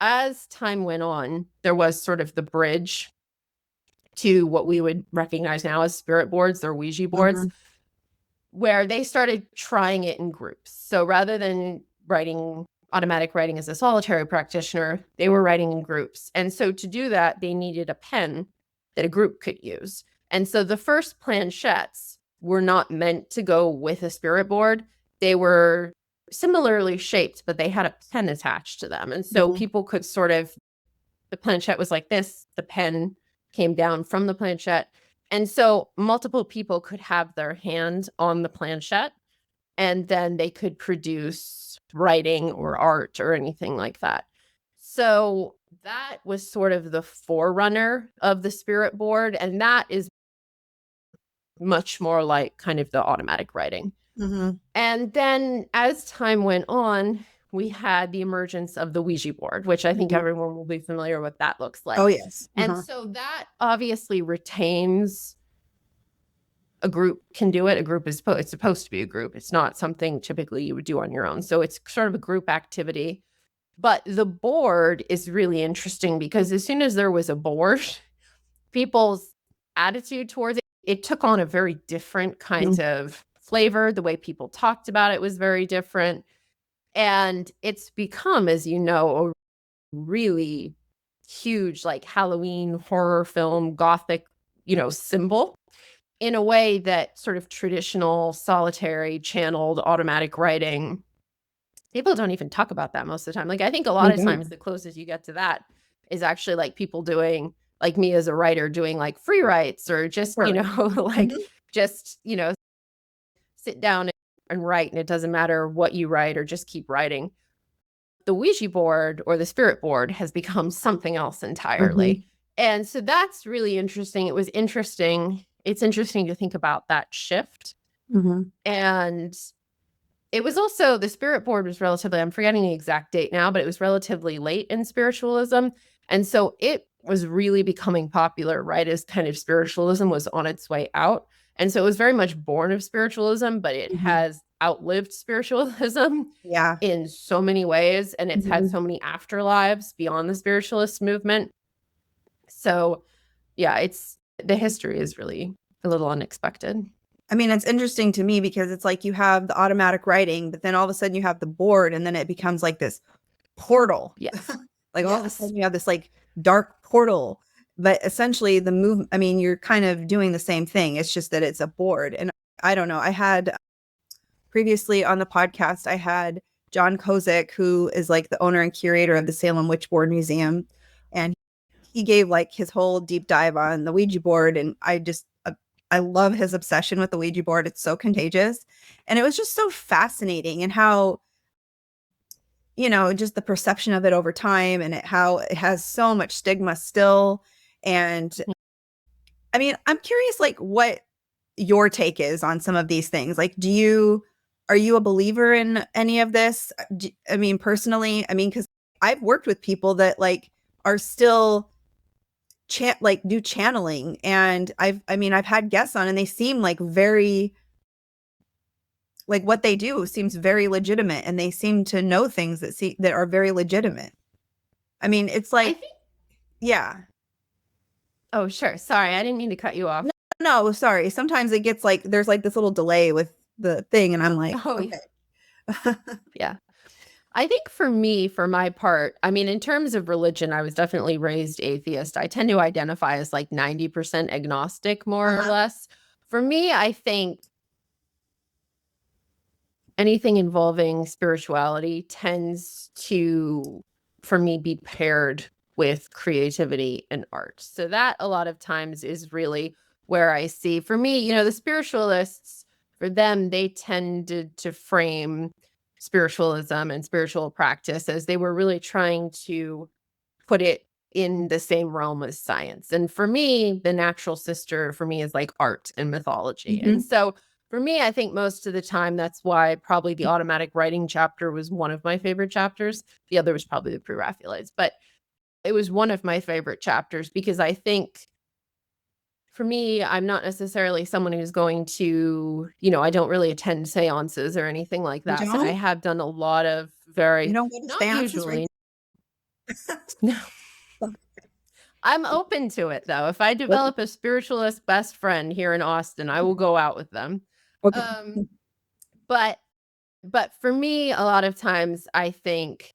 As time went on, there was sort of the bridge to what we would recognize now as spirit boards or Ouija boards, where they started trying it in groups. So rather than writing automatic writing as a solitary practitioner, they were writing in groups. And so to do that, they needed a pen that a group could use. And so the first planchettes were not meant to go with a spirit board. They were similarly shaped, but they had a pen attached to them. And so people could the planchette was like this, the pen came down from the planchette. And so multiple people could have their hand on the planchette, and then they could produce writing or art or anything like that. So that was sort of the forerunner of the spirit board, and that is much more like kind of the automatic writing. And then as time went on, we had the emergence of the Ouija board, which I think everyone will be familiar with what that looks like. Oh, yes. And so that obviously retains, a group can do it. A group is it's supposed to be a group. It's not something typically you would do on your own. So it's sort of a group activity. But the board is really interesting because as soon as there was a board, people's attitude towards it took on a very different kind of flavor. The way people talked about it was very different. And it's become, as you know, a really huge Halloween horror film Gothic, symbol, in a way that sort of traditional solitary channeled automatic writing, people don't even talk about that most of the time. I think a lot of times the closest you get to that is actually people doing, like me as a writer, doing free writes, or just, just, sit down and write, and it doesn't matter what you write, or just keep writing. the Ouija board or the spirit board has become something else entirely. Mhm. And so that's really interesting. It was interesting. It's interesting to think about that shift. Mhm. And it was also, the spirit board was relatively, I'm forgetting the exact date now, but it was relatively late in spiritualism. And so it was really becoming popular right as kind of spiritualism was on its way out. And so it was very much born of spiritualism, but it Mhm. has outlived spiritualism Yeah. in so many ways. And it's had Mhm. so many afterlives beyond the spiritualist movement. So yeah, the history is really a little unexpected. I mean, it's interesting to me because it's like you have the automatic writing, but then all of a sudden you have the board, and then it becomes like this portal. Yes. Like all of a Yes. sudden you have this like dark portal, but essentially I mean, you're kind of doing the same thing. It's just that it's a board. And I don't know. I had previously on the podcast, I had John Kozik, who is like the owner and curator of the Salem Witchboard Museum. And he gave like his whole deep dive on the Ouija board. And I love his obsession with the Ouija board. It's so contagious. And it was just so fascinating and how, just the perception of it over time and how it has so much stigma still. And I mean, I'm curious, like, what your take is on some of these things. Like, are you a believer in any of this? I mean, personally, I mean, because I've worked with people that like are still like do channeling, and I've had guests on, and they seem like very like what they do seems very legitimate, and they seem to know things that are very legitimate. I mean, it's I like, think, yeah. oh, sure. Sorry, I didn't mean to cut you off. No, sorry. Sometimes it gets like there's like this little delay with the thing, and I'm like, Oh, okay. yeah. I think for me, for my part, I mean, in terms of religion, I was definitely raised atheist. I tend to identify as like 90% agnostic, more or Uh-huh. less. For me, I think anything involving spirituality tends to, for me, be paired with creativity and art. So that a lot of times is really where I see, for me, the spiritualists, for them, they tended to frame spiritualism and spiritual practice as they were really trying to put it in the same realm as science. And for me, the natural sister for me is like art and mythology. And Mhm. so for me, I think most of the time that's why probably the automatic writing chapter was one of my favorite chapters. The other was probably the pre-Raphaelites, but it was one of my favorite chapters because I think for me, I'm not necessarily someone who's going to, I don't really attend seances or anything like You that, but I don't? have done a lot of You very, don't go to not seances usually. No. I'm open to it though. If I Okay. develop a spiritualist best friend here in Austin, I will go out with them. Okay. Um, but but for me, a lot of times I think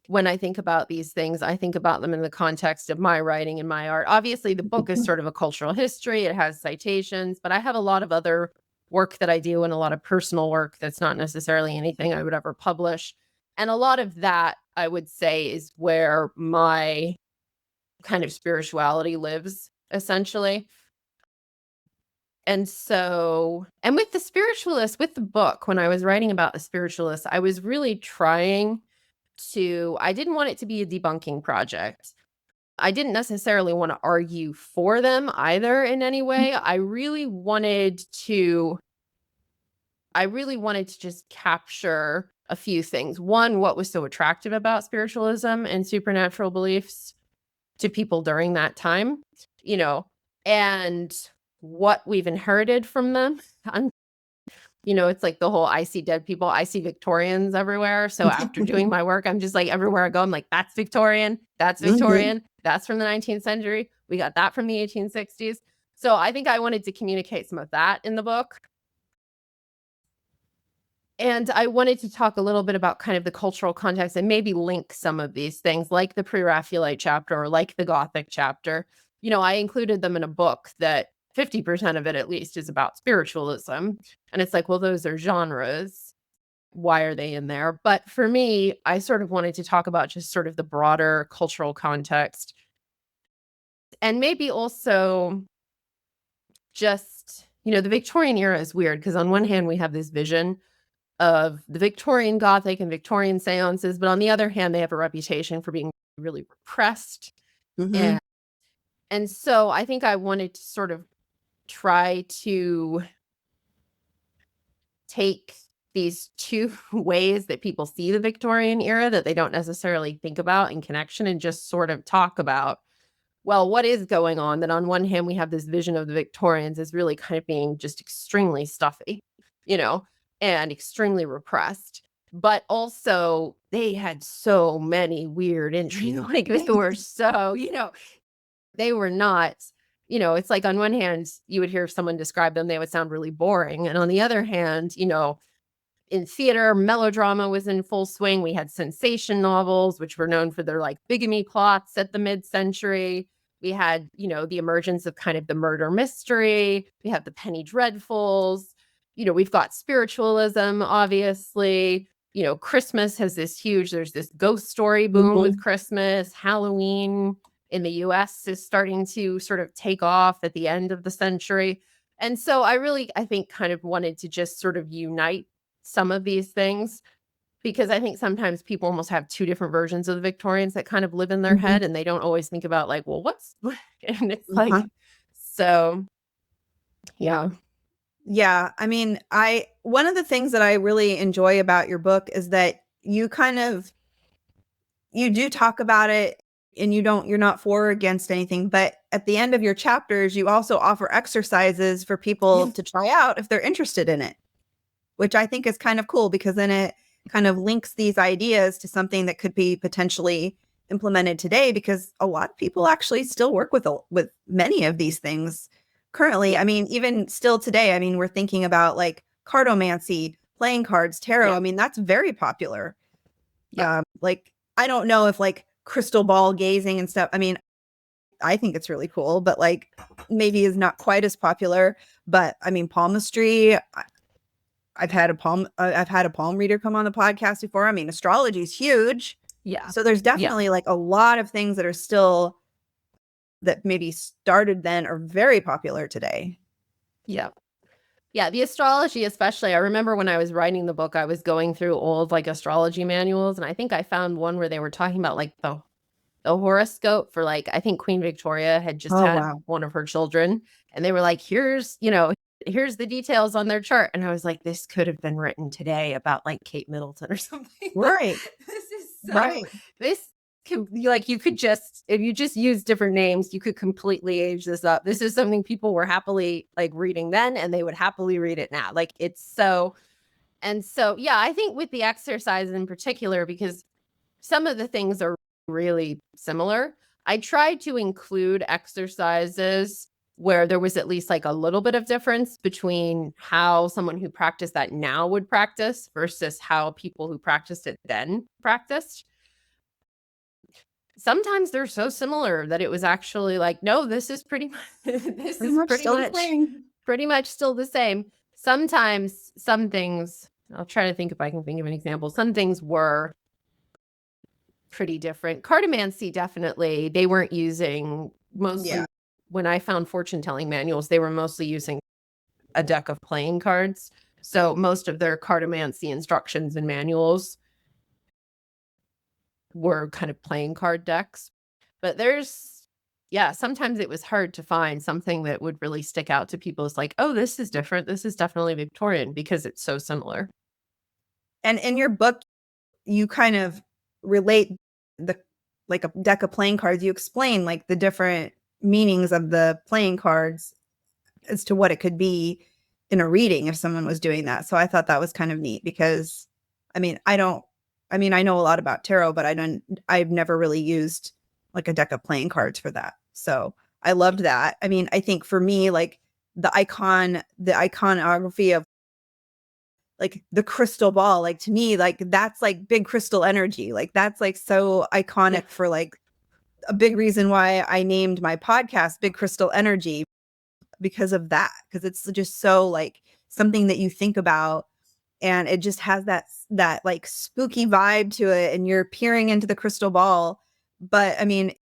when I think about these things, I think about them in the context of my writing and my art. Obviously, the book is sort of a cultural history. It has citations, but I have a lot of other work that I do and a lot of personal work that's not necessarily anything I would ever publish. And a lot of that, I would say, is where my kind of spirituality lives, essentially. And so, and with the spiritualist, with the book, when I was writing about the spiritualist, I was really trying I didn't want it to be a debunking project. I didn't necessarily want to argue for them either in any way. I really wanted to just capture a few things. One, what was so attractive about spiritualism and supernatural beliefs to people during that time, and what we've inherited from them. It's like the whole I see dead people, I see Victorians everywhere. So after doing my work, I'm just like everywhere I go, I'm like, that's Victorian, Mhm. that's from the 19th century. We got that from the 1860s. So I think I wanted to communicate some of that in the book. And I wanted to talk a little bit about kind of the cultural context and maybe link some of these things like the pre-Raphaelite chapter or like the Gothic chapter. I included them in a book that 50% of it at least is about spiritualism. And it's like, well, those are genres. Why are they in there? But for me, I sort of wanted to talk about just sort of the broader cultural context. And maybe also just, the Victorian era is weird because on one hand, we have this vision of the Victorian Gothic and Victorian seances, but on the other hand, they have a reputation for being really repressed. Mm-hmm. And so I think I wanted to sort of try to take these two ways that people see the Victorian era that they don't necessarily think about in connection, and just sort of talk about, well, what is going on? That on one hand, we have this vision of the Victorians as really kind of being just extremely stuffy, and extremely repressed. But also, they had so many weird injuries. Like, they were so, they were not, it's like on one hand, you would hear someone describe them, they would sound really boring. And on the other hand, in theater, melodrama was in full swing. We had sensation novels, which were known for their like bigamy plots at the mid-century. We had, the emergence of kind of the murder mystery. We have the penny dreadfuls. We've got spiritualism, obviously. Christmas has there's this ghost story boom with Christmas. Halloween in the US is starting to sort of take off at the end of the century. And so I think kind of wanted to just sort of unite some of these things, because I think sometimes people almost have two different versions of the Victorians that kind of live in their head, and they don't always think about like, well, and it's like, so yeah. Yeah. I mean, one of the things that I really enjoy about your book is that you do talk about it, and you're not for or against anything, but at the end of your chapters, you also offer exercises for people to try out if they're interested in it, which I think is kind of cool, because then it kind of links these ideas to something that could be potentially implemented today, because a lot of people actually still work with many of these things currently. I mean, even still today, I mean, we're thinking about like cartomancy, playing cards, tarot. I mean, that's very popular. Like, I don't know if like crystal ball gazing and stuff. I mean, I think it's really cool, but like maybe is not quite as popular. But I mean, palmistry, I've had a palm reader come on the podcast before. I mean, astrology is huge. Yeah. So there's definitely like a lot of things that are still, that maybe started then, are very popular today. Yeah. Yeah. The astrology, especially, I remember when I was writing the book, I was going through old like astrology manuals, and I think I found one where they were talking about like the horoscope for like, I think Queen Victoria had just had one of her children, and they were like, here's the details on their chart. And I was like, this could have been written today about like Kate Middleton or something. Right. This is so, this could, like, you could just, if you just use different names, you could completely age this up. This is something people were happily like reading then, and they would happily read it now. Like, it's so, and so, yeah, I think with the exercise in particular, because some of the things are really similar, I tried to include exercises where there was at least like a little bit of difference between how someone who practiced that now would practice versus how people who practiced it then practiced. Sometimes they're so similar that it was actually like, no, this is pretty much still the same. Sometimes some things, I'll try to think if I can think of an example. Some things were pretty different. Cartomancy, definitely, they weren't using mostly. When I found fortune telling manuals, they were mostly using a deck of playing cards. So most of their cartomancy instructions and manuals were kind of playing card decks. But sometimes it was hard to find something that would really stick out to people. It's like, oh, this is different. This is definitely Victorian, because it's so similar. And in your book, you kind of relate like a deck of playing cards. You explain like the different meanings of the playing cards as to what it could be in a reading if someone was doing that. So I thought that was kind of neat, because I know a lot about tarot, but I've never really used like a deck of playing cards for that. So I loved that. I mean, I think for me, like the iconography of like the crystal ball, like to me, like that's like big crystal energy. Like that's like so iconic for like a big reason why I named my podcast Big Crystal Energy, because of that, because it's just so like something that you think about, and it just has that like spooky vibe to it, and you're peering into the crystal ball. But I mean,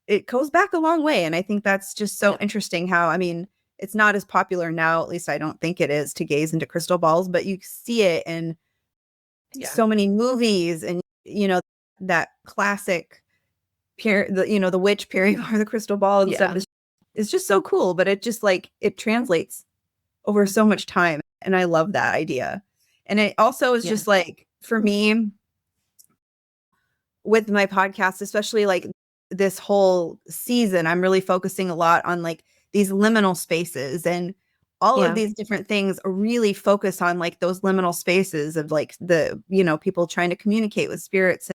it goes back a long way, and I think that's just so interesting how, I mean, it's not as popular now, at least I don't think it is, to gaze into crystal balls, but you see it in so many movies, and that classic the witch peering over the crystal ball and stuff is just so cool, but it just like it translates over so much time, and I love that idea. And it also is just like, for me, with my podcast, especially like this whole season, I'm really focusing a lot on like these liminal spaces, and all of these different things really focus on like those liminal spaces of like the, people trying to communicate with spirits.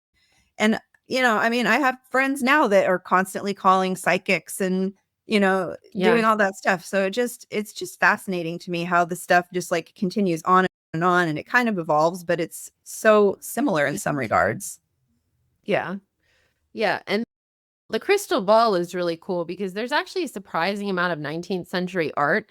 And, I mean, I have friends now that are constantly calling psychics and, doing all that stuff. So it's just fascinating to me how the stuff just like continues on and on, and it kind of evolves, but it's so similar in some regards. Yeah. Yeah. And the crystal ball is really cool because there's actually a surprising amount of 19th century art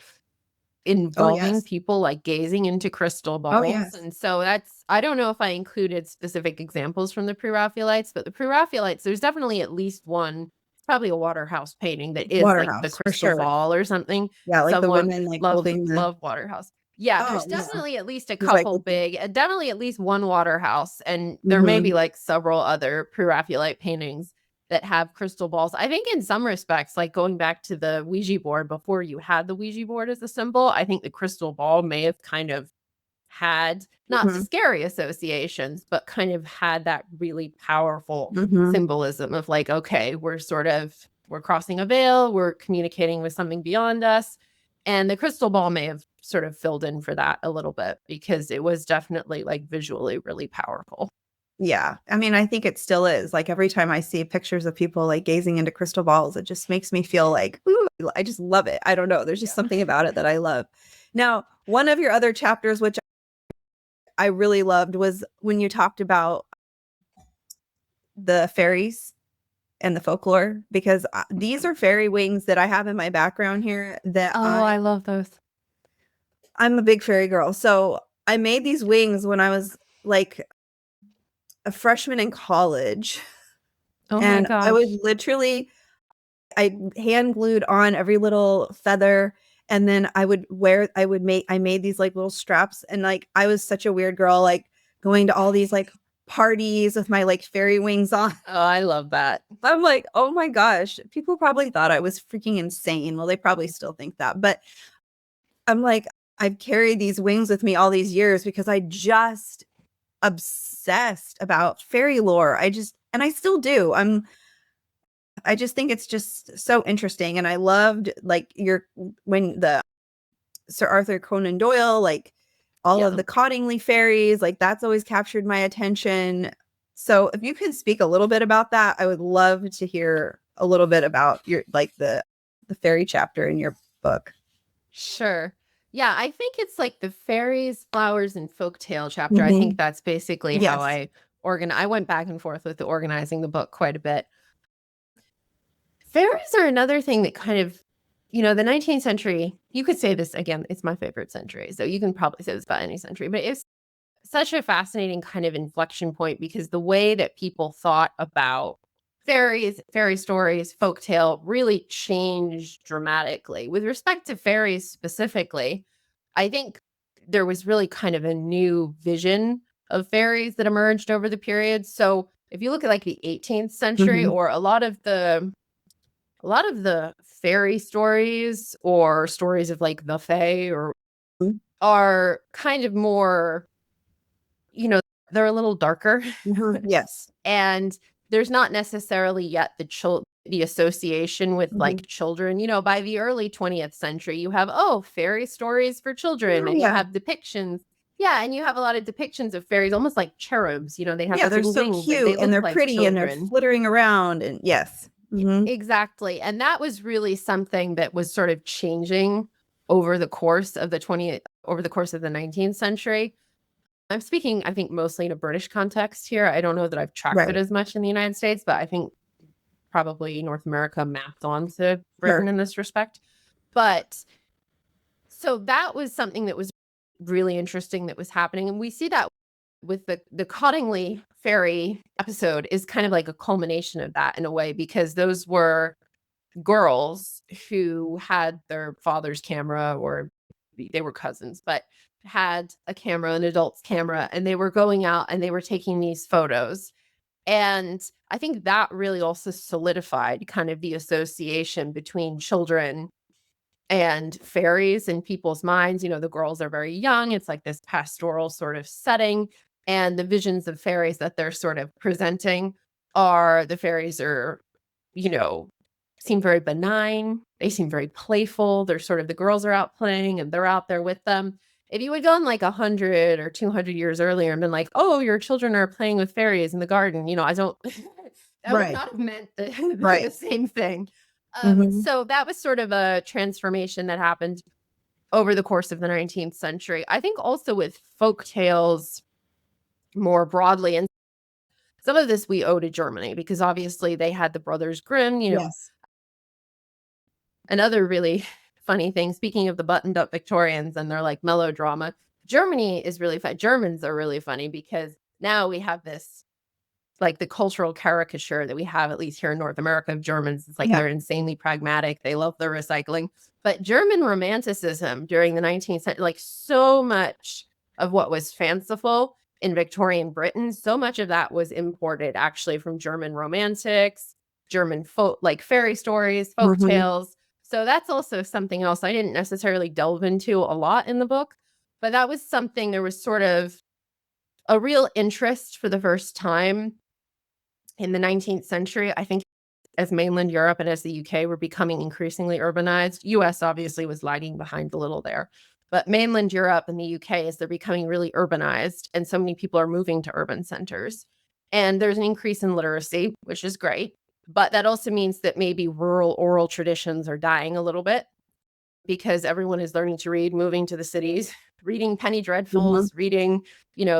involving people like gazing into crystal balls. And so I don't know if I included specific examples from the Pre-Raphaelites, but the Pre-Raphaelites, there's definitely at least one, probably a Waterhouse painting that is like the crystal ball or something. Yeah, like someone the women like holding love Waterhouse. Yeah, there's definitely at least a couple definitely at least one Waterhouse, and there may be like several other Pre-Raphaelite paintings that have crystal balls. I think in some respects, like going back to the Ouija board, before you had the Ouija board as a symbol, I think the crystal ball may have kind of had not scary associations, but kind of had that really powerful symbolism of like, okay, we're crossing a veil, we're communicating with something beyond us. And the crystal ball may have sort of filled in for that a little bit, because it was definitely like visually really powerful. Yeah. I mean, I think it still is. Like every time I see pictures of people like gazing into crystal balls, it just makes me feel like, ooh, I just love it. I don't know. There's just something about it that I love. Now, one of your other chapters, which I really loved, was when you talked about the fairies and the folklore, because these are fairy wings that I have in my background here that I love those. I'm a big fairy girl. So I made these wings when I was like a freshman in college. Oh my gosh. I hand glued on every little feather, and then I made these like little straps, and like I was such a weird girl, like going to all these like parties with my like fairy wings on. Oh, I love that. I'm like, oh my gosh, people probably thought I was freaking insane. Well, they probably still think that, but I'm like, I've carried these wings with me all these years because I just obsessed about fairy lore. And I still do. I just think it's just so interesting. And I loved like when the Sir Arthur Conan Doyle, like all of the Cottingley fairies, like that's always captured my attention. So if you can speak a little bit about that, I would love to hear a little bit about your like the fairy chapter in your book. Sure. Yeah, I think it's like the fairies, flowers, and folktale chapter. I think that's basically how I went back and forth with organizing the book quite a bit. Fairies are another thing that kind of, the 19th century, you could say this again, it's my favorite century. So you can probably say this about any century, but it's such a fascinating kind of inflection point, because the way that people thought about fairies, fairy stories, folktale really changed dramatically. With respect to fairies specifically, I think there was really kind of a new vision of fairies that emerged over the period. So if you look at like the 18th century, or a lot of the fairy stories or stories of like the fae are kind of more, they're a little darker. Yes. And there's not necessarily yet the association with like children. By the early 20th century, you have, fairy stories for children, and you have depictions. Yeah, and you have a lot of depictions of fairies, almost like cherubs. They have they're so wings, cute, and they're like pretty, children. And they're flittering around, and exactly. And that was really something that was sort of changing over the course of the 19th century. I'm speaking, I think, mostly in a British context here. I don't know that I've tracked it as much in the United States, but I think probably North America mapped onto Britain in this respect. But so that was something that was really interesting that was happening. And we see that with the Cottingley fairy episode is kind of like a culmination of that in a way, because those were girls who had their father's camera, or they were cousins, but had a camera, an adult's camera, and they were going out and they were taking these photos. And I think that really also solidified kind of the association between children and fairies in people's minds. The girls are very young. It's like this pastoral sort of setting. And the visions of fairies that they're sort of presenting are the fairies are, you know, seem very benign. They seem very playful. They're sort of the girls are out playing and they're out there with them. If you had gone like 100 or 200 years earlier and been like, oh, your children are playing with fairies in the garden, I don't, that would Right. not have meant Right. the same thing. Mhm. So that was sort of a transformation that happened over the course of the 19th century. I think also with folk tales more broadly, and some of this we owe to Germany because obviously they had the Brothers Grimm, Yes. another really funny thing. Speaking of the buttoned up Victorians and their like melodrama, Germany is really fun. Germans are really funny because now we have this like the cultural caricature that we have, at least here in North America, of Germans. It's like Yeah. they're insanely pragmatic. They love their recycling. But German romanticism during the 19th century, like so much of what was fanciful in Victorian Britain, so much of that was imported actually from German romantics, German folk, like fairy stories, folk Mhm. tales. So that's also something else I didn't necessarily delve into a lot in the book, but that was something there was sort of a real interest for the first time in the 19th century. I think as mainland Europe and as the UK were becoming increasingly urbanized, US obviously was lagging behind a little there. But mainland Europe and the UK, as they're becoming really urbanized, and so many people are moving to urban centers. And there's an increase in literacy, which is great. But that also means that maybe rural oral traditions are dying a little bit because everyone is learning to read, moving to the cities, reading penny Mhm. dreadfuls, reading,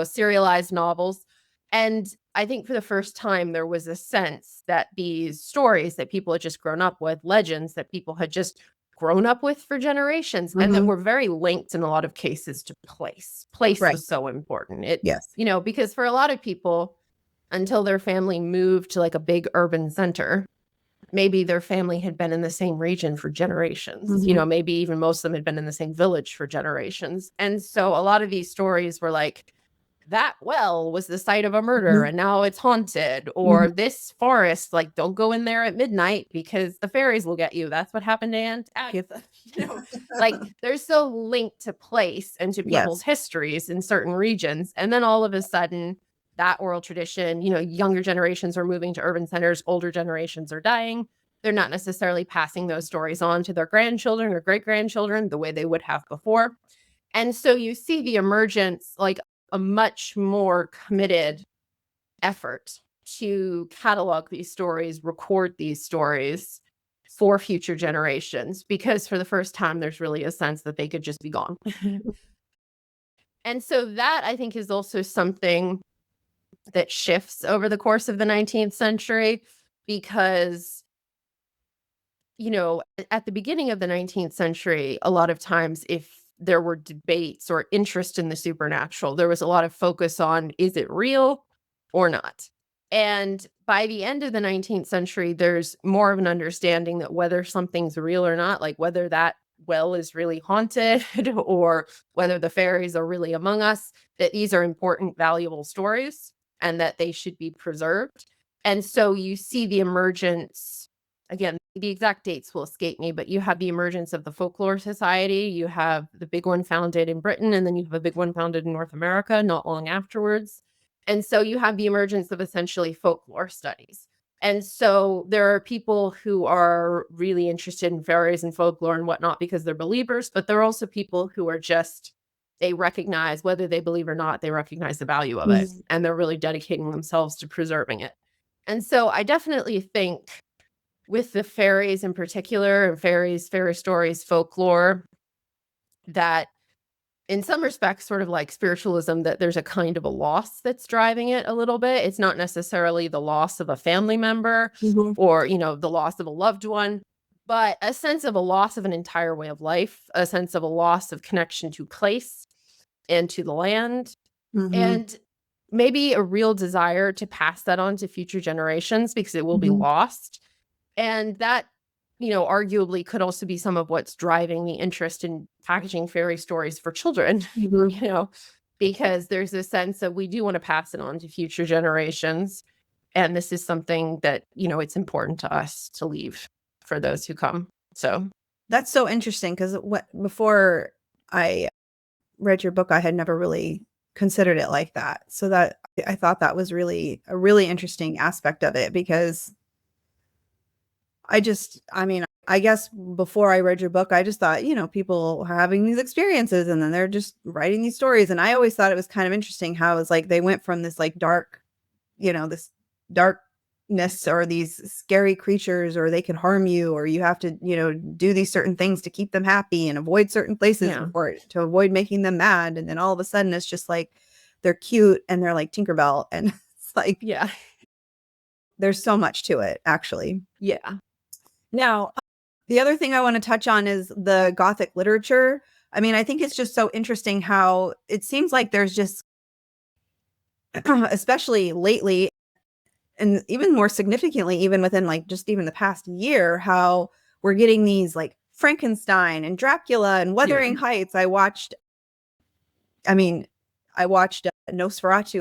serialized novels. And I think for the first time, there was a sense that these stories that people had just grown up with, legends that people had just grown up with for generations, and that Mhm. were very linked in a lot of cases to place. Place Right. was so important. It, Yes. because for a lot of people, until their family moved to like a big urban center, maybe their family had been in the same region for generations. Mhm. Maybe even most of them had been in the same village for generations. And so a lot of these stories were like, that well was the site of a murder Mhm. and now it's haunted, Mhm. or this forest, like, don't go in there at midnight because the fairies will get you. That's what happened to Aunt Agatha. Like they're so linked to place and to people's Yes. histories in certain regions. And then all of a sudden, that oral tradition, younger generations are moving to urban centers, older generations are dying. They're not necessarily passing those stories on to their grandchildren or great grandchildren the way they would have before. And so you see the emergence, like a much more committed effort to catalog these stories, record these stories for future generations, because for the first time, there's really a sense that they could just be gone. And so that I think is also something that shifts over the course of the 19th century because, at the beginning of the 19th century, a lot of times if there were debates or interest in the supernatural, there was a lot of focus on, is it real or not? And by the end of the 19th century, there's more of an understanding that whether something's real or not, like whether that well is really haunted or whether the fairies are really among us, that these are important, valuable stories and that they should be preserved. And so you see the emergence, again, the exact dates will escape me, but you have the emergence of the Folklore Society. You have the big one founded in Britain, and then you have a big one founded in North America not long afterwards. And so you have the emergence of essentially folklore studies. And so there are people who are really interested in fairies and folklore and whatnot because they're believers, but there are also people who are just, they recognize, whether they believe or not, they recognize the value of it. Mhm. And they're really dedicating themselves to preserving it. And so I definitely think with the fairies in particular, and fairy stories, folklore, that in some respects, sort of like spiritualism, that there's a kind of a loss that's driving it a little bit. It's not necessarily the loss of a family member Mhm. or, the loss of a loved one, but a sense of a loss of an entire way of life, a sense of a loss of connection to place and to the land, Mhm. and maybe a real desire to pass that on to future generations because it will be Mhm. lost. And that arguably could also be some of what's driving the interest in packaging fairy stories for children, because there's a sense that we do want to pass it on to future generations. And this is something that, it's important to us to leave for those who come. So that's so interesting, because before I read your book, I had never really considered it like that. So that I thought that was really a really interesting aspect of it, because I guess before I read your book, I just thought, people are having these experiences and then they're just writing these stories. And I always thought it was kind of interesting how it was like they went from this like dark, this darkness, or these scary creatures, or they can harm you, or you have to, do these certain things to keep them happy and avoid certain places or to avoid making them mad. And then all of a sudden it's just like they're cute and they're like Tinkerbell. And it's like, yeah, there's so much to it, actually. Yeah. Now, the other thing I want to touch on is the Gothic literature. I mean, I think it's just so interesting how it seems like there's just, especially lately, and even more significantly, even within like just even the past year, how we're getting these like Frankenstein and Dracula and Wuthering Heights. I watched Nosferatu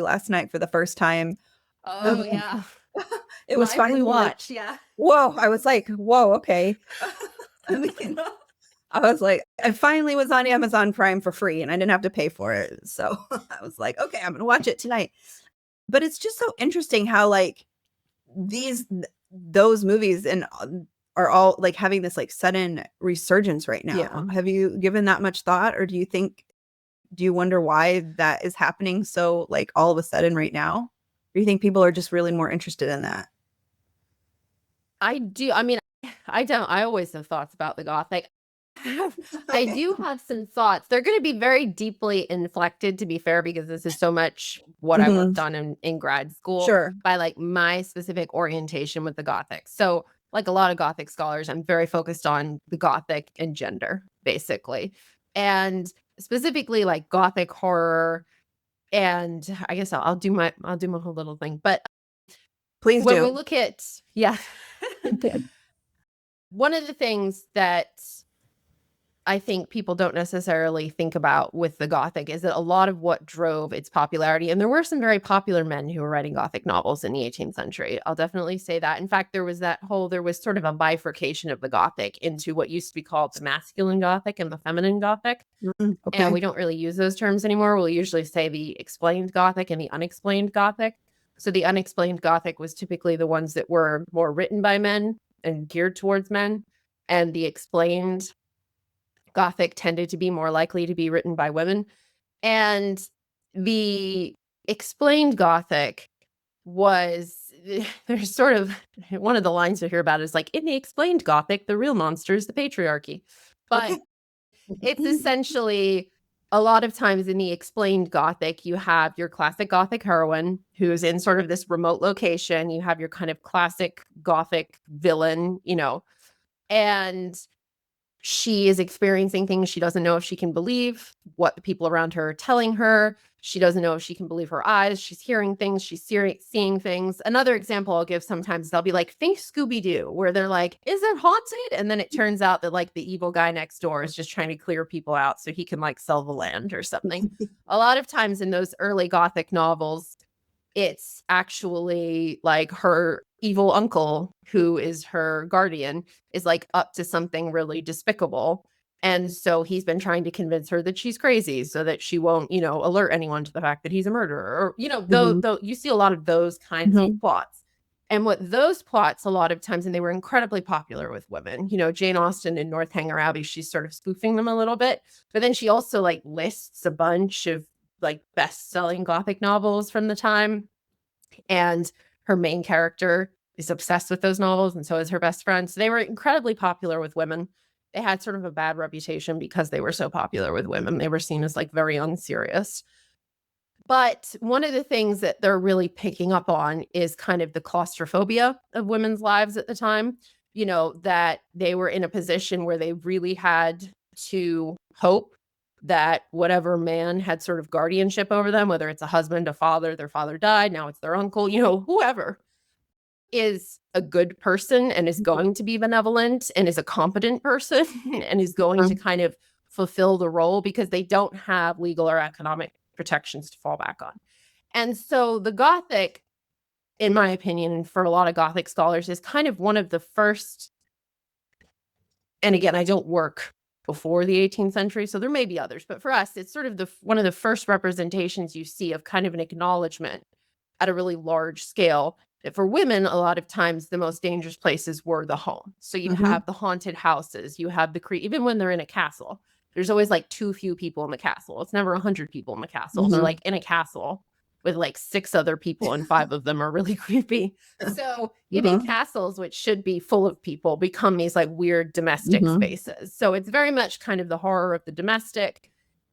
last night for the first time. Oh, yeah. It was finally watch. Yeah. Whoa. I was like, whoa, okay. I was like, I finally was on Amazon Prime for free and I didn't have to pay for it. So I was like, okay, I'm going to watch it tonight. But it's just so interesting how like those movies and are all like having this like sudden resurgence right now. Yeah. Have you given that much thought, or do you wonder why that is happening so like all of a sudden right now? Or do you think people are just really more interested in that? I do. I mean, I don't. I always have thoughts about the Gothic. I do have some thoughts. They're going to be very deeply inflected, to be fair, because this is so much what I worked on in grad school. Sure. By like my specific orientation with the Gothic. So like a lot of Gothic scholars, I'm very focused on the Gothic and gender, basically. And specifically like Gothic horror. And I guess I'll do my whole little thing. But please when do. we look at, one of the things that I think people don't necessarily think about with the Gothic is that a lot of what drove its popularity, and there were some very popular men who were writing Gothic novels in the 18th century. I'll definitely say that. In fact, there was sort of a bifurcation of the Gothic into what used to be called the masculine Gothic and the feminine Gothic. Okay. And we don't really use those terms anymore. We'll usually say the explained Gothic and the unexplained Gothic. So the unexplained Gothic was typically the ones that were more written by men and geared towards men. And the explained Gothic tended to be more likely to be written by women. And the explained Gothic there's sort of one of the lines you hear about is like, in the explained Gothic, the real monster is the patriarchy. But it's essentially a lot of times in the explained Gothic, you have your classic Gothic heroine who's in sort of this remote location. You have your kind of classic Gothic villain, and she is experiencing things she doesn't know if she can believe, what the people around her are telling her. She doesn't know if she can believe her eyes. She's hearing things. She's seeing things. Another example I'll give sometimes, they'll be like, think Scooby-Doo, where they're like, is it haunted? And then it turns out that like the evil guy next door is just trying to clear people out so he can like sell the land or something. A lot of times in those early Gothic novels, it's actually like her evil uncle, who is her guardian, is like up to something really despicable. And so he's been trying to convince her that she's crazy so that she won't, alert anyone to the fact that he's a murderer. Or, though you see a lot of those kinds of plots. And what those plots, a lot of times, and they were incredibly popular with women, Jane Austen in Northanger Abbey, she's sort of spoofing them a little bit. But then she also like lists a bunch of like best-selling Gothic novels from the time. And her main character is obsessed with those novels, and so is her best friend. So they were incredibly popular with women. They had sort of a bad reputation because they were so popular with women. They were seen as like very unserious. But one of the things that they're really picking up on is kind of the claustrophobia of women's lives at the time, that they were in a position where they really had to hope that whatever man had sort of guardianship over them, whether it's a husband, a father, their father died, now it's their uncle, whoever, is a good person and is going to be benevolent and is a competent person and is going to kind of fulfill the role because they don't have legal or economic protections to fall back on. And so the Gothic, in my opinion, for a lot of Gothic scholars, is kind of one of the first, and again, I don't work before the 18th century, so there may be others, but for us, it's sort of one of the first representations you see of kind of an acknowledgement at a really large scale that for women, a lot of times the most dangerous places were the home. So you have the haunted houses, you have even when they're in a castle, there's always like too few people in the castle. It's never 100 people in the castle. They're like in a castle with like 6 other people and 5 of them are really creepy. So even castles, which should be full of people, become these like weird domestic spaces. So it's very much kind of the horror of the domestic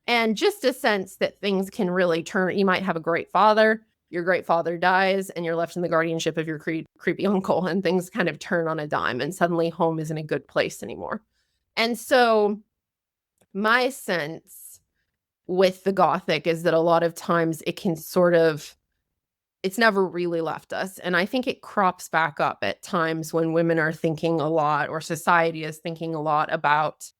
and just a sense that things can really turn. You might have a great father, your great father dies and you're left in the guardianship of your creepy uncle, and things kind of turn on a dime and suddenly home isn't a good place anymore. And so my sense with the Gothic is that a lot of times it can it's never really left us. And I think it crops back up at times when women are thinking a lot, or society is thinking a lot about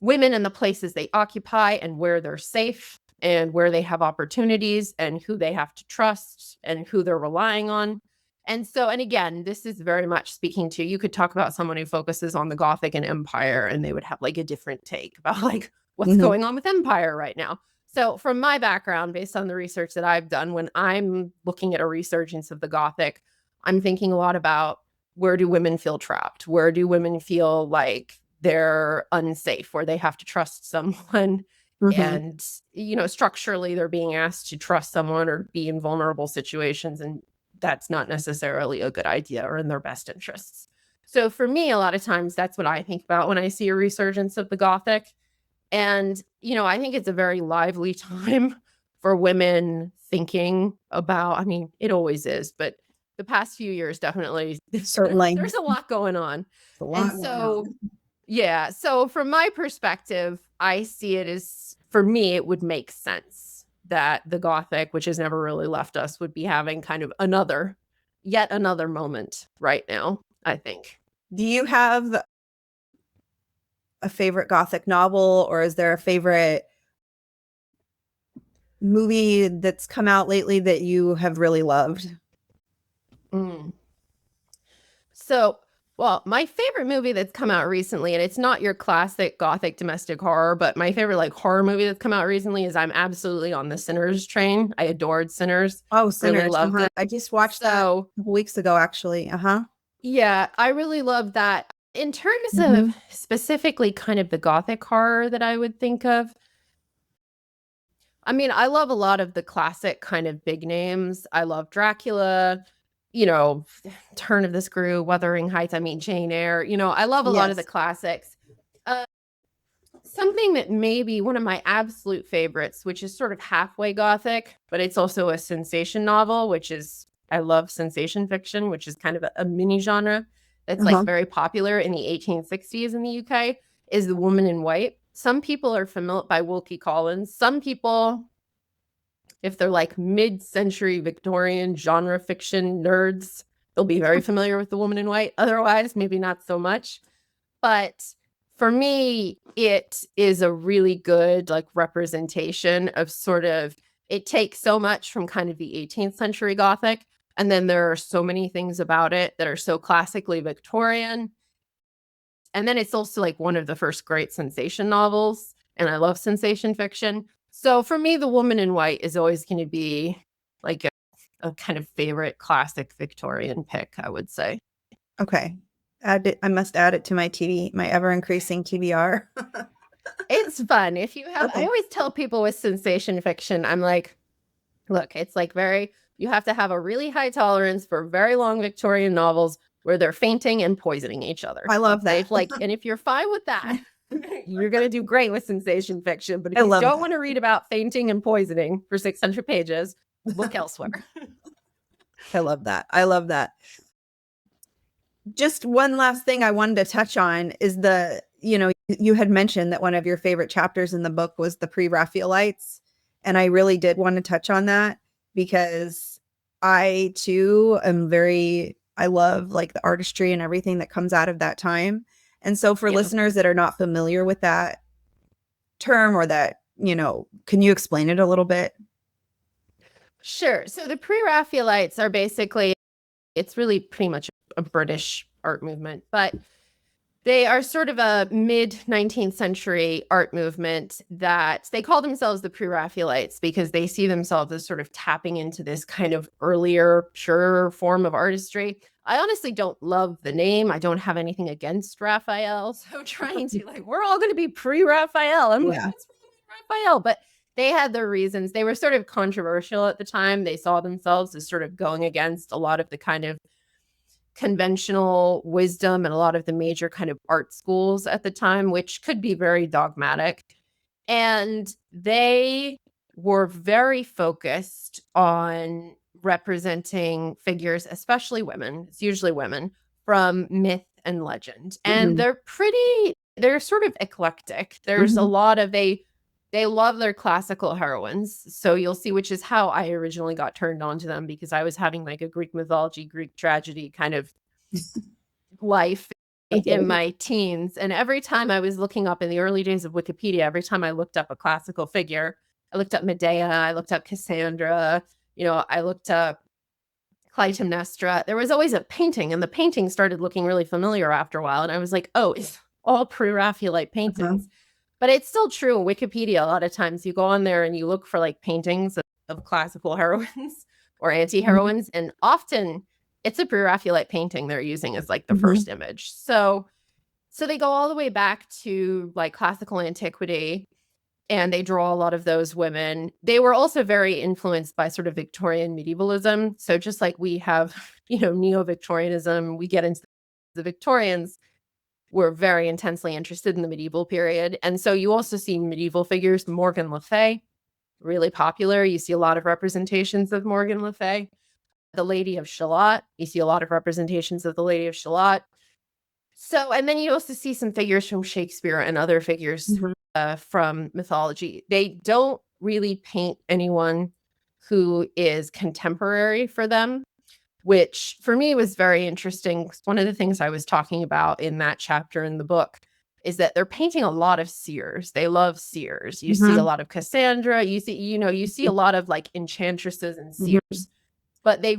women and the places they occupy and where they're safe and where they have opportunities and who they have to trust and who they're relying on. And so, and again, this is very much speaking to, you could talk about someone who focuses on the Gothic and Empire and they would have like a different take about like what's going on with Empire right now. So from my background, based on the research that I've done, when I'm looking at a resurgence of the Gothic, I'm thinking a lot about, where do women feel trapped? Where do women feel like they're unsafe, where they have to trust someone? And, structurally they're being asked to trust someone or be in vulnerable situations. And that's not necessarily a good idea or in their best interests. So for me, a lot of times that's what I think about when I see a resurgence of the Gothic. And, I think it's a very lively time for women thinking about, I mean, it always is, but the past few years, definitely, Certainly. there's a lot going on. Yeah. So from my perspective, I see it as, for me, it would make sense that the Gothic, which has never really left us, would be having kind of yet another moment right now, I think. Do you have a favorite Gothic novel, or is there a favorite movie that's come out lately that you have really loved? So, well, my favorite movie that's come out recently, and it's not your classic Gothic domestic horror, but my favorite like horror movie that's come out recently is, I'm absolutely on the Sinners train. I adored Sinners. Oh, Sinners. Really loved it. I just watched that a couple weeks ago, actually. Yeah, I really loved that. In terms of specifically kind of the Gothic horror that I would think of, I mean, I love a lot of the classic kind of big names. I love Dracula, Turn of the Screw, Wuthering Heights, I mean, Jane Eyre. I love a lot of the classics. Something that may be one of my absolute favorites, which is sort of halfway Gothic, but it's also a sensation novel, which is, I love sensation fiction, which is kind of a mini genre that's like very popular in the 1860s in the UK, is The Woman in White. Some people are familiar by Wilkie Collins. Some people, if they're like mid-century Victorian genre fiction nerds, they'll be very familiar with The Woman in White. Otherwise, maybe not so much. But for me, it is a really good like representation of sort of, it takes so much from kind of the 18th century Gothic, and then there are so many things about it that are so classically Victorian. And then it's also like one of the first great sensation novels, and I love sensation fiction. So for me, The Woman in White is always going to be like a kind of favorite classic Victorian pick, I would say. Okay. I must add it to my ever increasing TBR. It's fun. If you have, I always tell people with sensation fiction, I'm like, look, it's like you have to have a really high tolerance for very long Victorian novels where they're fainting and poisoning each other. I love that. And if you're fine with that, you're going to do great with sensation fiction. But if you don't want to read about fainting and poisoning for 600 pages, look elsewhere. I love that. Just one last thing I wanted to touch on is you had mentioned that one of your favorite chapters in the book was the pre-Raphaelites. And I really did want to touch on that, because I too am very I love like the artistry and everything that comes out of that time. And so for listeners that are not familiar with that term or that, can you explain it a little bit? Sure. So the Pre-Raphaelites are basically, it's really pretty much a British art movement, but they are sort of a mid-19th century art movement that they call themselves the Pre-Raphaelites because they see themselves as sort of tapping into this kind of earlier, purer form of artistry. I honestly don't love the name. I don't have anything against Raphael. So trying to we're all going to be pre-Raphael. I'm like, what's Raphael? But they had their reasons. They were sort of controversial at the time. They saw themselves as sort of going against a lot of the kind of conventional wisdom and a lot of the major kind of art schools at the time, which could be very dogmatic. And they were very focused on representing figures, especially women, it's usually women, from myth and legend. And they're sort of eclectic. There's a lot of, they love their classical heroines. So you'll see, which is how I originally got turned on to them, because I was having like a Greek mythology, Greek tragedy kind of life in my teens. And every time I was looking up in the early days of Wikipedia, every time I looked up a classical figure, I looked up Medea, I looked up Cassandra, I looked up Clytemnestra. There was always a painting, and the painting started looking really familiar after a while. And I was like, oh, it's all pre-Raphaelite paintings. But it's still true in Wikipedia. A lot of times you go on there and you look for like paintings of classical heroines or anti-heroines, and often it's a pre-Raphaelite painting they're using as like the first image. So they go all the way back to like classical antiquity, and they draw a lot of those women. They were also very influenced by sort of Victorian medievalism. So just like we have, neo-Victorianism, we get into the Victorians, were very intensely interested in the medieval period. And so you also see medieval figures. Morgan Le Fay, really popular. You see a lot of representations of Morgan Le Fay. The Lady of Shalott, you see a lot of representations of the Lady of Shalott. So, and then you also see some figures from Shakespeare and other figures from mythology. They don't really paint anyone who is contemporary for them, which for me was very interesting. One of the things I was talking about in that chapter in the book is that they're painting a lot of seers. They love seers. You see a lot of Cassandra. You see a lot of like enchantresses and seers, but they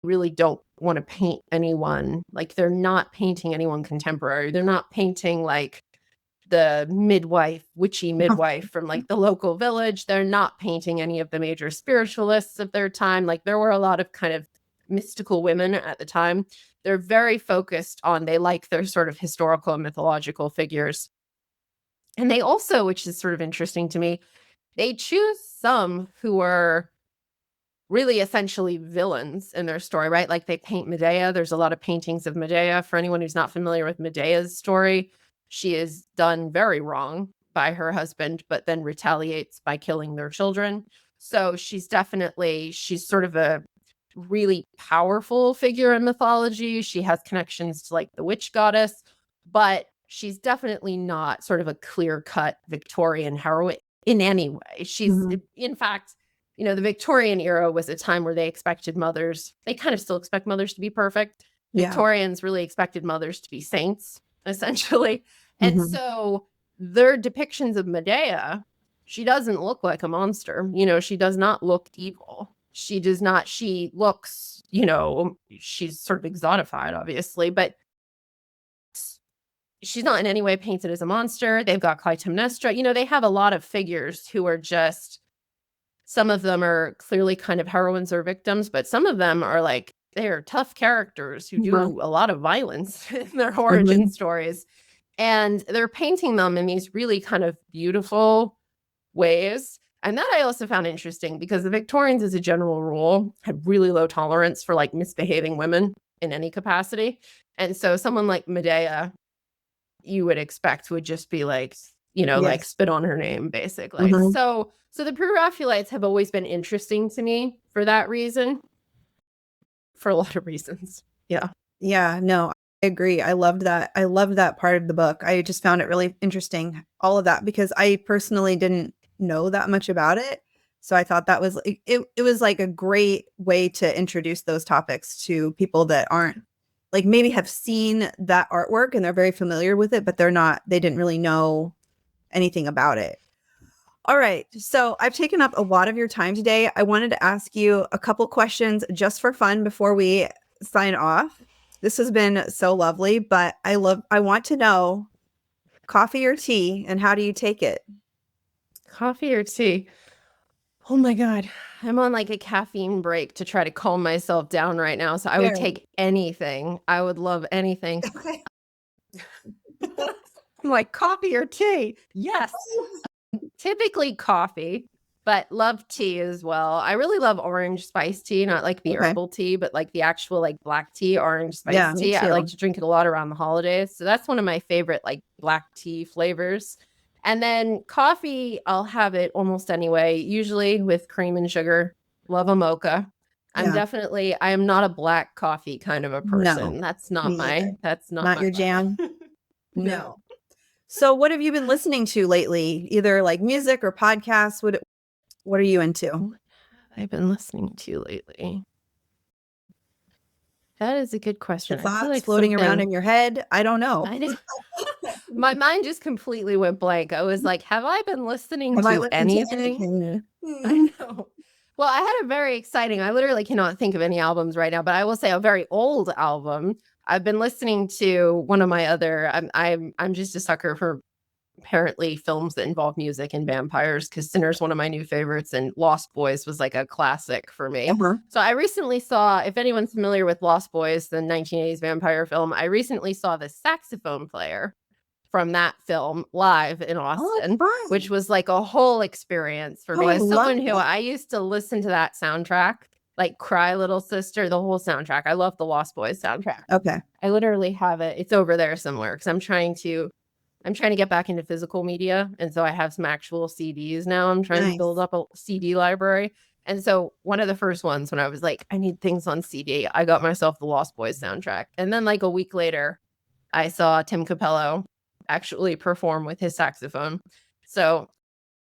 really don't want to paint anyone. Like they're not painting anyone contemporary. They're not painting like the witchy midwife from like the local village. They're not painting any of the major spiritualists of their time. Like there were a lot of kind of mystical women at the time. They're very focused on, they like their sort of historical and mythological figures. And they also, which is sort of interesting to me, they choose some who are really essentially villains in their story, right? Like they paint Medea. There's a lot of paintings of Medea. For anyone who's not familiar with Medea's story, she is done very wrong by her husband, but then retaliates by killing their children. So she's sort of a really powerful figure in mythology. She has connections to like the witch goddess, but she's definitely not sort of a clear-cut Victorian heroine in any way. She's, in fact, the Victorian era was a time where they expected mothers, they kind of still expect mothers to be perfect. Victorians really expected mothers to be saints, essentially. And so their depictions of Medea, she doesn't look like a monster. She does not look evil. She looks, she's sort of exotified, obviously, but she's not in any way painted as a monster. They've got Clytemnestra. They have a lot of figures who are just, some of them are clearly kind of heroines or victims, but some of them are like, they're tough characters who do a lot of violence in their origin stories. And they're painting them in these really kind of beautiful ways. And that I also found interesting because the Victorians, as a general rule, had really low tolerance for like misbehaving women in any capacity. And so someone like Medea, you would expect would just be like, like spit on her name, basically. So the Pre-Raphaelites have always been interesting to me for that reason, for a lot of reasons. Yeah. Yeah, no, I agree. I loved that. I loved that part of the book. I just found it really interesting, all of that, because I personally didn't know that much about it. So I thought that was it was like a great way to introduce those topics to people that aren't like maybe have seen that artwork and they're very familiar with it, but they didn't really know anything about it. All right. So I've taken up a lot of your time today. I wanted to ask you a couple questions just for fun before we sign off. This has been so lovely, but I want to know coffee or tea and how do you take it? Coffee or tea? Oh my God. I'm on like a caffeine break to try to calm myself down right now. So I would take anything. I would love anything. Okay. I'm like, coffee or tea? Yes. Typically coffee, but love tea as well. I really love orange spice tea, not like the Okay. herbal tea, but like the actual like black tea, orange spice Yeah, me tea. I like too. to drink it a lot around the holidays. So that's one of my favorite like black tea flavors. And then coffee, I'll have it almost anyway, usually with cream and sugar. Love a mocha. Yeah. I am not a black coffee kind of a person. No, That's not me either. that's not Not my your vibe. jam? No. So what have you been listening to lately? Either like music or podcasts? What are you into? I've been listening to lately. That is a good question. The I feel thoughts like floating around something in your head? I don't know. my mind just completely went blank. I was like, have I been listening Have I to listened to anything? anything? I know. Well, I had a very exciting, I literally cannot think of any albums right now, but I will say a very old album. I've been listening to one of my other, I'm just a sucker for apparently films that involve music and vampires because Sinner's one of my new favorites and Lost Boys was like a classic for me. Uh-huh. So I recently saw, if anyone's familiar with Lost Boys, the 1980s vampire film, I recently saw the saxophone player from that film live in Austin, which was like a whole experience for me. I As love someone who that. I used to listen to that soundtrack, like Cry Little Sister, the whole soundtrack. I love the Lost Boys soundtrack. Okay. I literally have it. It's over there somewhere because I'm trying to get back into physical media. And so I have some actual CDs now. I'm trying to build up a CD library. And so one of the first ones when I was like, I need things on CD, I got myself the Lost Boys soundtrack. And then like a week later, I saw Tim Capello actually perform with his saxophone. So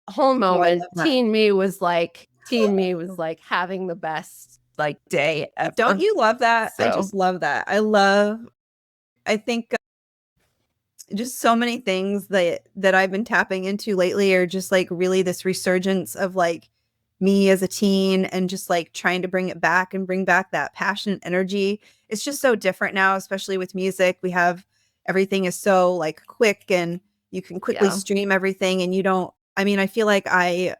whole moment, teen me was like having the best like day ever. Don't you love that? I just love that. I think just so many things that I've been tapping into lately are just like really this resurgence of like me as a teen and just like trying to bring it back and bring back that passion and energy. It's just so different now, especially with music. We have everything is so like quick and you can quickly stream everything and I feel like I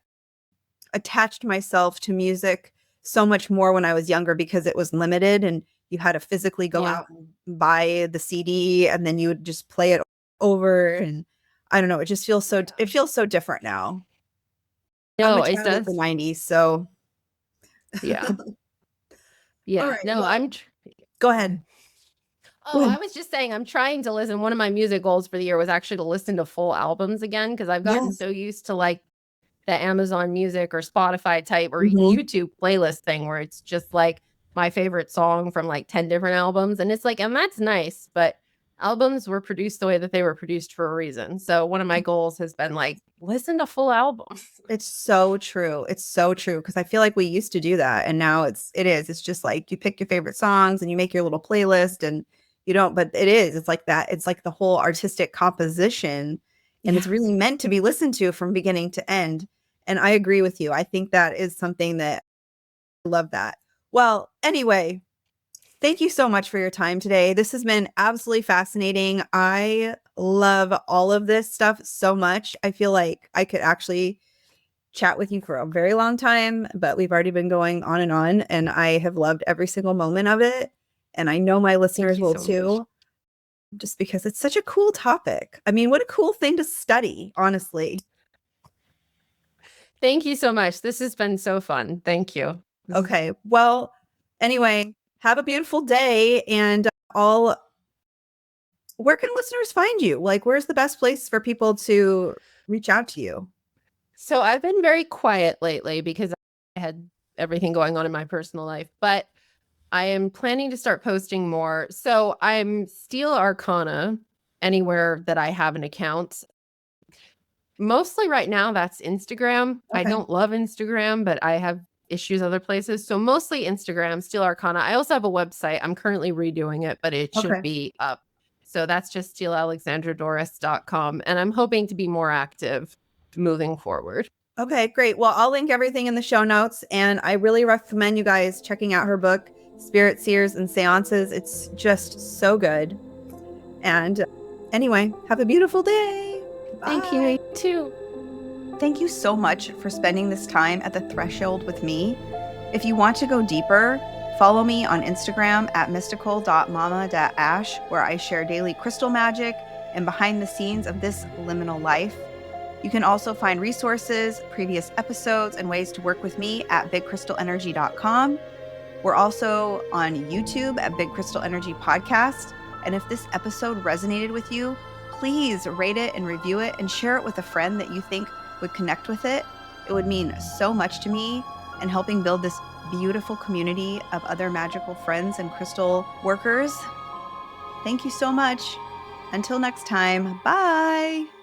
attached myself to music so much more when I was younger because it was limited and you had to physically go out and buy the CD and then you would just play it over and I don't know, it feels so different now. No, it does. The 90s, so yeah. Yeah. Right, no, go ahead. I was just saying I'm trying to listen. One of my music goals for the year was actually to listen to full albums again because I've gotten so used to like the Amazon Music or Spotify type or YouTube playlist thing where it's just like my favorite song from like 10 different albums. And it's like, and that's nice, but albums were produced the way that they were produced for a reason. So one of my goals has been like, listen to full albums. It's so true. It's so true. Cause I feel like we used to do that. And now it's just like you pick your favorite songs and you make your little playlist and you don't, but it's like that. It's like the whole artistic composition and it's really meant to be listened to from beginning to end. And I agree with you. I think that is something that I love that. Well, anyway, thank you so much for your time today. This has been absolutely fascinating. I love all of this stuff so much. I feel like I could actually chat with you for a very long time, but we've already been going on and I have loved every single moment of it. And I know my listeners will too, just because it's such a cool topic. I mean, what a cool thing to study, honestly. Thank you so much. This has been so fun. Thank you. Okay. Well, anyway, have a beautiful day and where can listeners find you? Like, where's the best place for people to reach out to you? So I've been very quiet lately because I had everything going on in my personal life, but I am planning to start posting more. So I'm Steele Arcana anywhere that I have an account. Mostly right now, that's Instagram. I Okay. don't love Instagram, but I have issues other places. So mostly Instagram, Steele Arcana. I also have a website. I'm currently redoing it, but it should Okay. be up. So that's just steelealexandradouris.com. And I'm hoping to be more active moving forward. Okay, great. Well, I'll link everything in the show notes. And I really recommend you guys checking out her book, Spirit, Seers, and Séances. It's just so good. And anyway, have a beautiful day. Thank you, Bye. you too. Thank you so much for spending this time at the threshold with me. If you want to go deeper, follow me on Instagram at mystical.mama.ash, where I share daily crystal magic and behind the scenes of this liminal life. You can also find resources, previous episodes, and ways to work with me at bigcrystalenergy.com. We're also on YouTube at Big Crystal Energy Podcast. And if this episode resonated with you, please rate it and review it and share it with a friend that you think would connect with it. It would mean so much to me and helping build this beautiful community of other magical friends and crystal workers. Thank you so much. Until next time, bye.